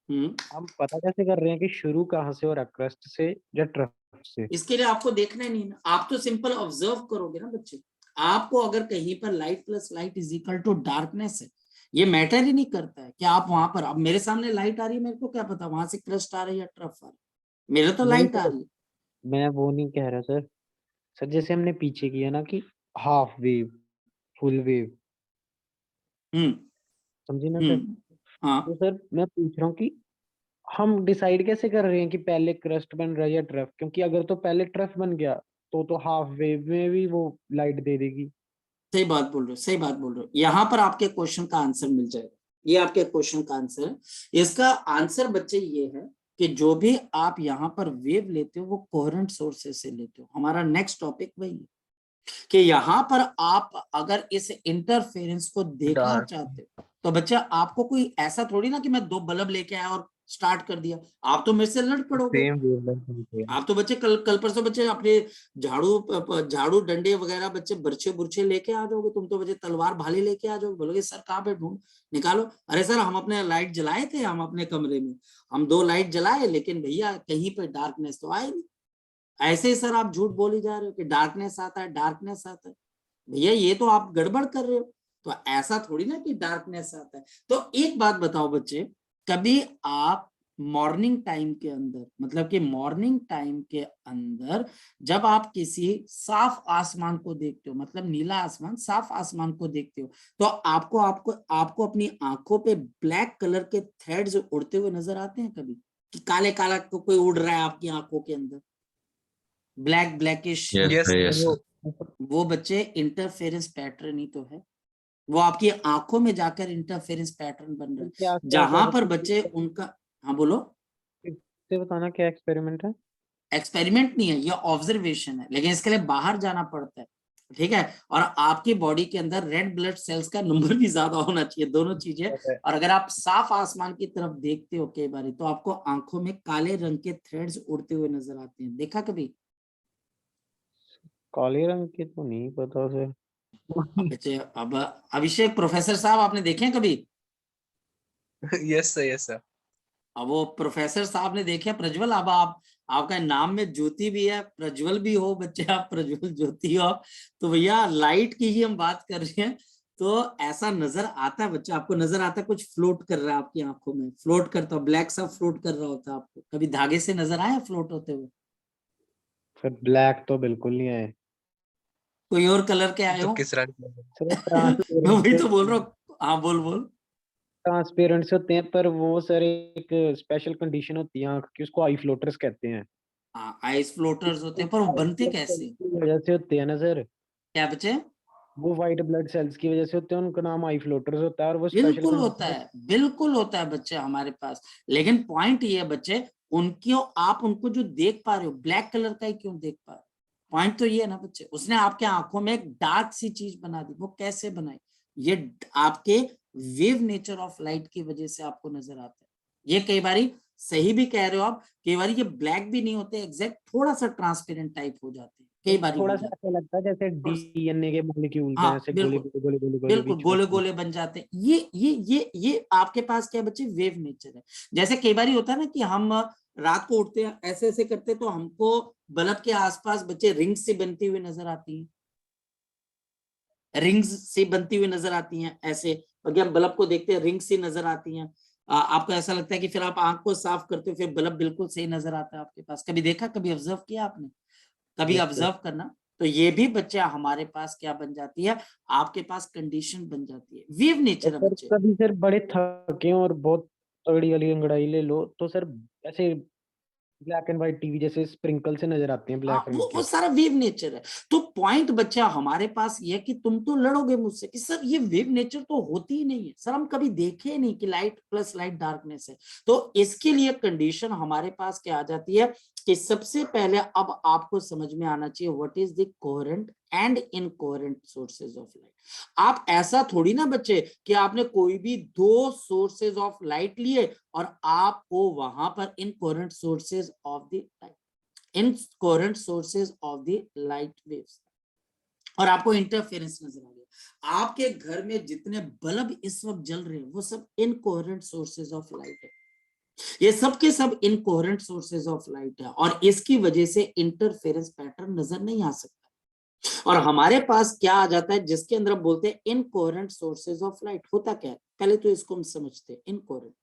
हम्म हम पता कैसे कर रहे हैं कि शुरू कहाँ से हो रहा है, क्रस्ट से या ट्रफ से? इसके लिए आपको देखना ही नहीं ना, आप तो सिंपल ऑब्जर्व करोगे ना बच्चे। आपको अगर कहीं पर light plus light is equal to darkness है, ये मैटर ही नहीं करता है कि आप वहां पर, अब मेरे सामने लाइट आ रही है, मेरे को क्या पता वहां से क्रस्ट आ रही है या ट्रफ आ रही है, मेरे तो नहीं लाइट आ सर, रही है। मैं वो नहीं कह रहा सर। सर जैसे हमने पीछे किया ना कि हाफ वेव, फुल वेव, हम्म समझे ना सर? हाँ, तो सर मैं पूछ रहा हूँ कि हम डिसाइड कैसे कर रहे हैं कि पहले क्रस्ट बन रहा है या ट्रफ? क्योंकि अगर तो पहले ट्रफ बन गया तो हाफ वेव में भी वो लाइट दे देगी। सही बात बोल रहे हो, सही बात बोल रहे हो। यहां पर आपके क्वेश्चन का आंसर मिल जाएगा, ये आपके क्वेश्चन का आंसर है। इसका आंसर बच्चे ये है कि जो भी आप यहाँ पर वेव लेते हो वो कोहेरेंट सोर्सेस से लेते हो। हमारा नेक्स्ट टॉपिक वही है कि यहाँ पर आप अगर इस इंटरफेरेंस को देखना डार्क चाहते हो तो बच्चा आपको कोई ऐसा थोड़ी ना कि मैं 2 बल्ब लेके आया और स्टार्ट कर दिया, आप तो मेरे से लड़ पड़ोगे। सेम वेवलेंथ होती है। आप तो बच्चे कल कल परसों बच्चे अपने झाड़ू डंडे वगैरह बच्चे बर्छे बुर्छे लेके आ जाओगे, तुम तो बच्चे तलवार भाले लेके आ जाओगे, बोलोगे सर कहाँ पे ढूंढ निकालो। अरे सर हम अपने लाइट जलाए थे, हम अपने कमरे में हम 2 लाइट जलाए, लेकिन भैया कहीं पे डार्कनेस तो आई नहीं। ऐसे ही सर आप झूठ बोली जा रहे हो कि डार्कनेस आता है, डार्कनेस आता है। भैया ये तो आप गड़बड़ कर रहे हो। तो ऐसा थोड़ी ना कि डार्कनेस आता है। तो एक बात बताओ बच्चे, कभी आप मॉर्निंग टाइम के अंदर, मतलब कि मॉर्निंग टाइम के अंदर जब आप किसी साफ आसमान को देखते हो, मतलब नीला आसमान, साफ आसमान को देखते हो, तो आपको आपको आपको अपनी आंखों पे ब्लैक कलर के थ्रेड्स उड़ते हुए नजर आते हैं कभी, कि काले काला कोई उड़ रहा है आपकी आंखों के अंदर, black blackish? Yes yes sir, sir yes sir. वो बच्चे इंटरफेरेंस पैटर्न ही तो है, वो आपकी आंखों में जाकर इंटरफेरेंस पैटर्न बन रहा है, क्या क्या क्या जहां सर, पर बच्चे उनका। हाँ बोलो। से बताना क्या एक्सपेरिमेंट है? एक्सपेरिमेंट नहीं है, ये ऑब्जर्वेशन है, लेकिन इसके लिए बाहर जाना पड़ता है, ठीक है। और आपकी बॉडी के अंदर रेड ब्लड सेल्स का नंबर भी ज्यादा होना चाहिए, दोनों चीजें। और अगर आप साफ आसमान की तरफ देखते हो कई बार तो आपको आंखों में काले रंग के थ्रेड्स उड़ते हुए नजर आते हैं, देखा कभी? काले रंग के तो नहीं पता सर। अब बच्चे, अब अभिषेक प्रोफेसर साहब आपने देखे हैं कभी? Yes sir, yes sir. अब वो प्रोफेसर साहब ने देखे प्रज्वल, अब आप, आपका नाम में ज्योति भी है, प्रज्वल भी हो बच्चे, आप प्रज्वल ज्योति हो। तो भैया लाइट की ही हम बात कर रहे हैं। तो ऐसा नजर आता है बच्चा, आपको नजर आता है कुछ फ्लोट कर रहा है आपकी आंखों में, फ्लोट करता हो, ब्लैक सा फ्लोट कर रहा होता है, आपको कभी धागे से नजर आया फ्लोट होते हुए? सर ब्लैक तो बिल्कुल नहीं है कोई और कलर के आए तो हो? किस रंग सर। मैं वही तो बोल रहा हूँ, हाँ बोल बोल। ट्रांसपेरेंट से होते हैं, पर वो सर एक स्पेशल कंडीशन होती है आंख की, उसको आई फ्लोटर्स कहते हैं। हाँ आइस फ्लोटर्स होते हैं, पर वो बनते कैसे? की वजह से होते हैं ना सर, क्या बच्चे? वो व्हाइट ब्लड सेल्स की वजह से होते हैं, उनका नाम आई फ्लोटर्स होता है, और वो स्पेशल बिल्कुल होता कंडीशन। है, बिल्कुल होता है बच्चे हमारे पास। लेकिन पॉइंट ये है बच्चे, उनकी आप उनको जो देख पा रहे हो ब्लैक कलर का ही क्यों देख पा रहे हो? पॉइंट तो ये है ना बच्चे, उसने आपके आंखों में एक डार्क सी चीज बना दी, वो कैसे बनाई? ये आपके वेव नेचर ऑफ लाइट की वजह से आपको नजर आता है। ये कई बारी सही भी कह रहे हो आप, कई बारी ये ब्लैक भी नहीं होते एग्जैक्ट, थोड़ा सा ट्रांसपेरेंट टाइप हो जाते हैं, कई बारी हो थोड़ा सा जाते ऐसा लगता है जैसे हैं। डीएनए के मॉलिक्यूल्स हैं, हाँ ऐसे गोले बिल्कुल, गोले गोले गोले गोले बिल्कुल बीच में गोले से। गोले बन जाते हैं। ये आपके पास क्या बच्चे, वेव नेचर है। जैसे कई बार होता है ना कि हम रात को उठते हैं ऐसे ऐसे करते हैं, तो हमको बल्ब के आसपास बच्चे रिंग्स से बनती हुई नजर आती हैं, रिंग्स से बनती हुई नजर आती हैं ऐसे, अगर हम बल्ब को देखते हैं रिंग्स से नजर आती हैं। आपको ऐसा लगता है कि फिर आप आंख को साफ करते हो, फिर बल्ब बिल्कुल सही नजर आता है आपके पास। कभी देखा, कभी ऑब्जर्व किया आपने? कभी यस सर। ऑब्जर्व करना। तो ये भी बच्चे हमारे पास क्या बन जाती है, आपके पास कंडीशन बन जाती है, वेव और नेचर है सर बच्चे। कभी सर बड़े थके और बहुत तगड़ी वाली अंगड़ाई ले लो तो सर ऐसे ब्लैक एंड व्हाइट टीवी जैसे स्प्रिंकल से नजर आते हैं हाँ ब्लैक रंग वो के। सारा वेव नेचर है। तो पॉइंट बच्चा हमारे पास ये है कि तुम तो लड़ोगे मुझसे कि सर ये वेव नेचर तो होती ही नहीं है, सर हम कभी देखे नहीं कि लाइट प्लस लाइट डार्कनेस है। तो इसके लिए कंडीशन हमारे पास क्या आ जाती है कि सबसे पहले अब आपको समझ में आना चाहिए what is the coherent and incoherent sources of light. आप ऐसा थोड़ी ना बच्चे कि आपने कोई भी दो सोर्सेज ऑफ लाइट लिए और आपको वहां पर incoherent sources of the light, incoherent sources of the light waves, और आपको इंटरफेरेंस नजर आ गया। आपके घर में जितने बल्ब इस वक्त जल रहे हैं वो सब इनकोहेरेंट सोर्सेज ऑफ लाइट है, ये सब के सब इनकोहेरेंट सोर्सेज ऑफ लाइट है, और इसकी वजह से इंटरफेरेंस पैटर्न नजर नहीं आ सकता। और हमारे पास क्या आ जाता है जिसके अंदर हम बोलते हैं इनकोहेरेंट सोर्सेज ऑफ लाइट। होता क्या है पहले तो इसको हम समझते हैं। इनकोहेरेंट,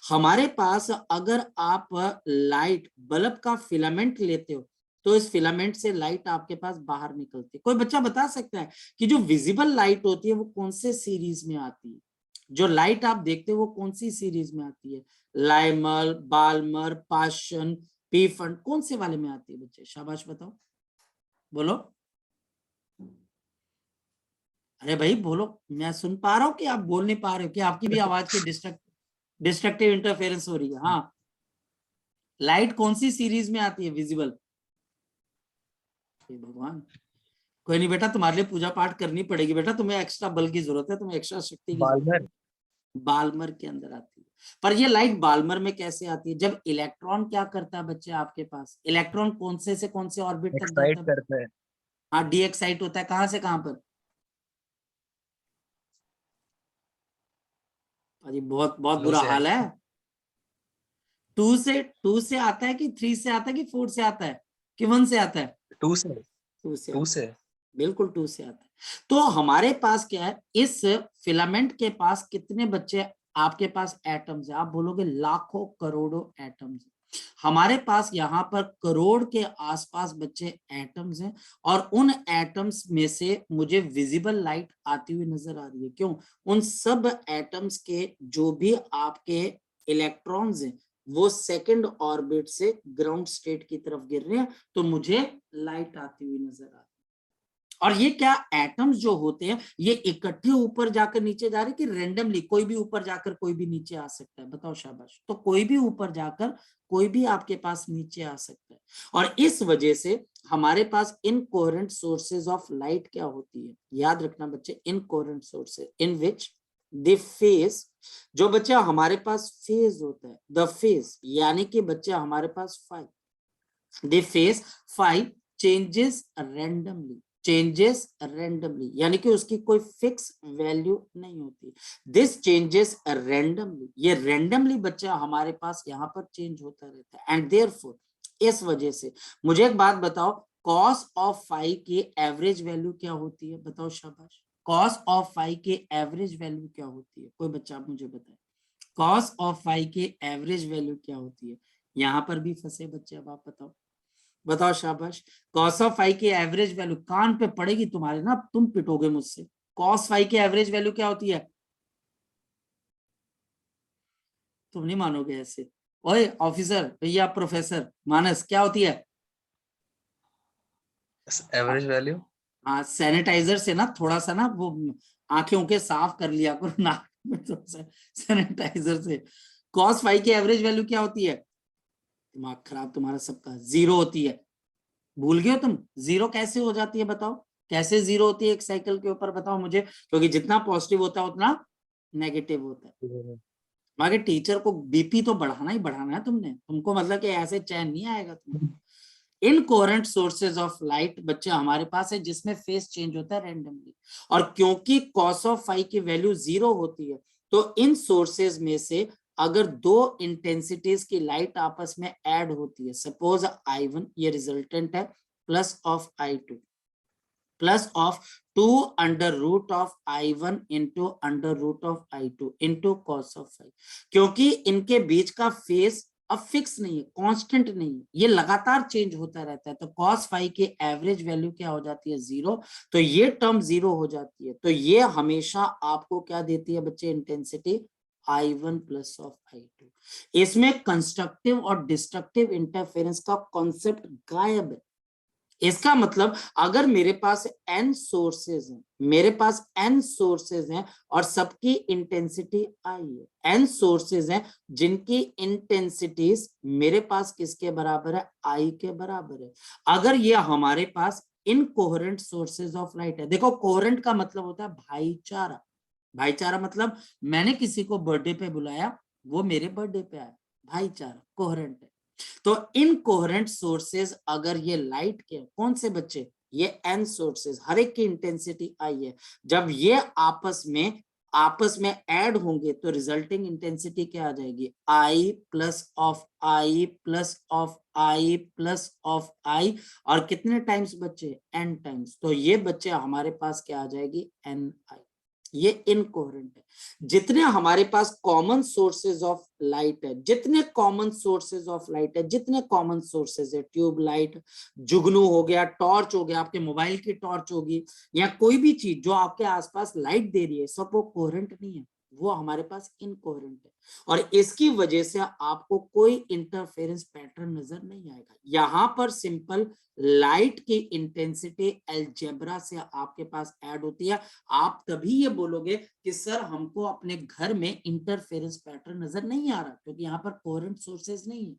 हमारे पास अगर आप लाइट बल्ब का फिलामेंट लेते हो तो इस फिलामेंट से लाइट आपके पास बाहर निकलती है। कोई बच्चा बता सकता है कि जो विजिबल लाइट होती है वो कौन से सीरीज में आती है? जो लाइट आप देखते हो वो कौन सी सीरीज में आती है? लाइमर, बाल्मर, पाशन, पीफंड, कौन से वाले में आती है बच्चे? शाबाश बताओ, बोलो। अरे भाई बोलो, मैं सुन पा रहा हूँ कि आप बोल नहीं पा रहे हो, कि आपकी भी आवाज की डिस्ट्रक्टिव इंटरफेरेंस हो रही है? हाँ, लाइट कौन सी सीरीज में आती है विजिबल? भगवान, कोई नहीं बेटा, तुम्हारे लिए पूजा पाठ करनी पड़ेगी बेटा, तुम्हें एक्स्ट्रा बल की जरूरत है, तुम्हें एक्स्ट्रा शक्ति की जरूरत है। बाल्मर के अंदर आती है। पर ये लाइट बाल्मर में कैसे आती है? जब इलेक्ट्रॉन क्या करता है बच्चे आपके पास, इलेक्ट्रॉन कौन से कौन से ऑर्बिट तक जाता है? करता है। हाँ, डी एक्साइट होता है, कहां से कहां पर? अरे बहुत बहुत बुरा हाल है। टू से आता है कि 3 से आता है कि 4 से आता है कि 1 से आता है? 2 2 से टू आता से है, बिल्कुल 2 से आता है। तो हमारे पास क्या है, इस फिलामेंट के पास कितने बच्चे आपके पास एटम्स है? आप बोलोगे लाखों करोड़ों एटम्स। हमारे पास यहाँ पर करोड़ के आसपास बच्चे एटम्स हैं, और उन एटम्स में से मुझे विजिबल लाइट आती हुई नजर आ रही है। क्यों? उन सब एटम्स के जो भी आपके इलेक्ट्रॉन्स हैं वो सेकंड ऑर्बिट से ग्राउंड स्टेट की तरफ गिर रहे हैं, तो मुझे लाइट आती हुई नजर आ रही है। और ये क्या एटम्स जो होते हैं ये इकट्ठे ऊपर जाकर नीचे जा रहे हैं कि रेंडमली कोई भी ऊपर जाकर कोई भी नीचे आ सकता है? बताओ शाबाश। तो कोई भी ऊपर जाकर कोई भी आपके पास नीचे आ सकता है। और इस वजह से हमारे पास इनकोहेरेंट सोर्सेज ऑफ लाइट क्या होती है? याद रखना बच्चे, incoherent sources in which the phase, जो बच्चा हमारे पास फेज होता है, द फेज यानी कि बच्चा हमारे पास five, the phase 5 changes randomly, changes randomly यानी कि उसकी कोई फिक्स वैल्यू नहीं होती। दिस चेंजेस रैंडमली, ये रैंडमली बच्चा हमारे पास यहाँ पर चेंज होता रहता है। एंड देयरफॉर, इस वजह से मुझे एक बात बताओ, कॉस ऑफ फाई की एवरेज वैल्यू क्या होती है? बताओ शाबाश। कॉस ऑफ फाई की एवरेज वैल्यू क्या होती है? कोई बच्चा आप मुझे बताए, कॉस ऑफ फाई की एवरेज वैल्यू क्या होती है? यहाँ पर भी फंसे बच्चे, अब आप बताओ, बताओ शाबाश। कॉस ऑफ फाई की एवरेज वैल्यू कान पे पड़ेगी तुम्हारे ना, तुम पिटोगे मुझसे। कॉस फाई की एवरेज वैल्यू क्या होती है? तुम नहीं मानोगे ऐसे। ओए ऑफिसर भैया, प्रोफेसर मानस, क्या होती है एवरेज वैल्यू? हाँ, सैनिटाइजर से ना थोड़ा सा ना वो आंखें के साफ कर लिया करो, नाक में थोड़ा सा सैनिटाइजर से। कॉस फाई की एवरेज वैल्यू क्या होती है? दिमाग खराब तुम्हारा सबका, 0 होती है। भूल गए हो तुम? 0 कैसे हो जाती है बताओ? कैसे 0 होती है एक साइकिल के ऊपर, बताओ मुझे। क्योंकि जितना पॉजिटिव होता है उतना नेगेटिव होता है। मगर टीचर को बीपी तो बढ़ाना ही बढ़ाना है तुमने, तुमको मतलब कि ऐसे चैन नहीं आएगा तुम्हें। इनकोहेरेंट सोर्सेज ऑफ लाइट बच्चे हमारे पास है जिसमें फेस चेंज होता है रैंडमली, और क्योंकि कॉस ऑफ फाई की वैल्यू 0 होती है तो इन सोर्सेज में से अगर दो इंटेंसिटीज की लाइट आपस में ऐड होती है, सपोज I1 ये रिजल्टेंट है, plus of I2, plus of 2 under root of I1 into under root of I2 into cos of phi. क्योंकि इनके बीच का फेस अब फिक्स नहीं है, कांस्टेंट नहीं है, ये लगातार चेंज होता रहता है, तो कॉस फाई की एवरेज वैल्यू क्या हो जाती है? 0। तो ये टर्म 0 हो जाती है, तो ये हमेशा आपको क्या देती है बच्चे? Intensity I1 plus of I2। इसमें कंस्ट्रक्टिव और डिस्ट्रक्टिव इंटरफेरेंस का कॉन्सेप्ट गायब है। इसका मतलब अगर मेरे पास n सोर्सेज हैं, मेरे पास n सोर्सेज हैं और सबकी इंटेंसिटी आई है, n सोर्सेज हैं जिनकी इंटेंसिटीज मेरे पास किसके बराबर है, आई के बराबर है। अगर ये हमारे पास इनकोहेरेंट सोर्सेज ऑफ लाइट है, देखो कोहेरेंट का मतलब होता है भाईचारा, भाईचारा मतलब मैंने किसी को बर्थडे पे बुलाया, वो मेरे बर्थडे पे आया, भाईचारा कोहेरेंट है। तो इनकोहेरेंट सोर्सेज अगर ये लाइट के, कौन से बच्चे, ये एन सोर्सेज, हर एक की इंटेंसिटी आई है, जब ये आपस में ऐड होंगे तो रिजल्टिंग इंटेंसिटी क्या आ जाएगी, I plus of I plus of I plus of I, और कितने टाइम्स बच्चे, एन टाइम्स। तो ये बच्चे हमारे पास क्या आ जाएगी, एन आई। ये इनकोहेरेंट है। जितने हमारे पास कॉमन सोर्सेज ऑफ लाइट है, जितने कॉमन सोर्सेज ऑफ लाइट है, जितने कॉमन सोर्सेज है, ट्यूब लाइट, जुगनू हो गया, टॉर्च हो गया, आपके मोबाइल की टॉर्च होगी, या कोई भी चीज जो आपके आसपास लाइट दे रही है, सब वो कोहेरेंट नहीं है, वो हमारे पास इनकोहेरेंट है। और इसकी वजह से आपको कोई इंटरफेरेंस पैटर्न नजर नहीं आएगा। यहां पर सिंपल लाइट की इंटेंसिटी अलजेब्रा से आपके पास ऐड होती है। आप तभी ये बोलोगे कि सर हमको अपने घर में इंटरफेरेंस पैटर्न नजर नहीं आ रहा, क्योंकि यहाँ पर कोहेरेंट सोर्सेज नहीं है।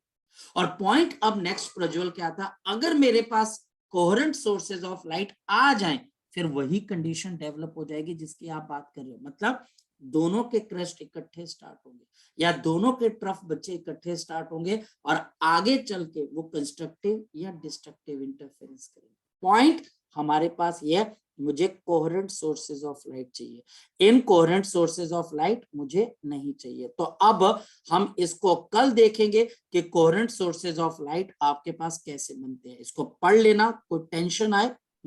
और पॉइंट अब नेक्स्ट प्रज्वल क्या था, अगर मेरे पास कोहेरेंट सोर्सेज ऑफ लाइट आ जाएं, फिर वही कंडीशन डेवलप हो जाएगी जिसकी आप बात कर रहे हो। मतलब दोनों के क्रस्ट इकट्ठे स्टार्ट होंगे, या दोनों के ट्रफ बच्चे इकट्ठे स्टार्ट होंगे, और आगे चल के वो कंस्ट्रक्टिव या डिस्ट्रक्टिव इंटरफेरेंस करेंगे। पॉइंट हमारे पास यह, मुझे कोहेरेंट सोर्सेज ऑफ लाइट चाहिए, इनकोहेरेंट सोर्सेज ऑफ लाइट मुझे नहीं चाहिए। तो अब हम इसको कल देखेंगे कि कोहेरेंट सोर्सेज ऑफ लाइट आपके पास कैसे बनते हैं। इसको पढ़ लेना, कोई टेंशन आए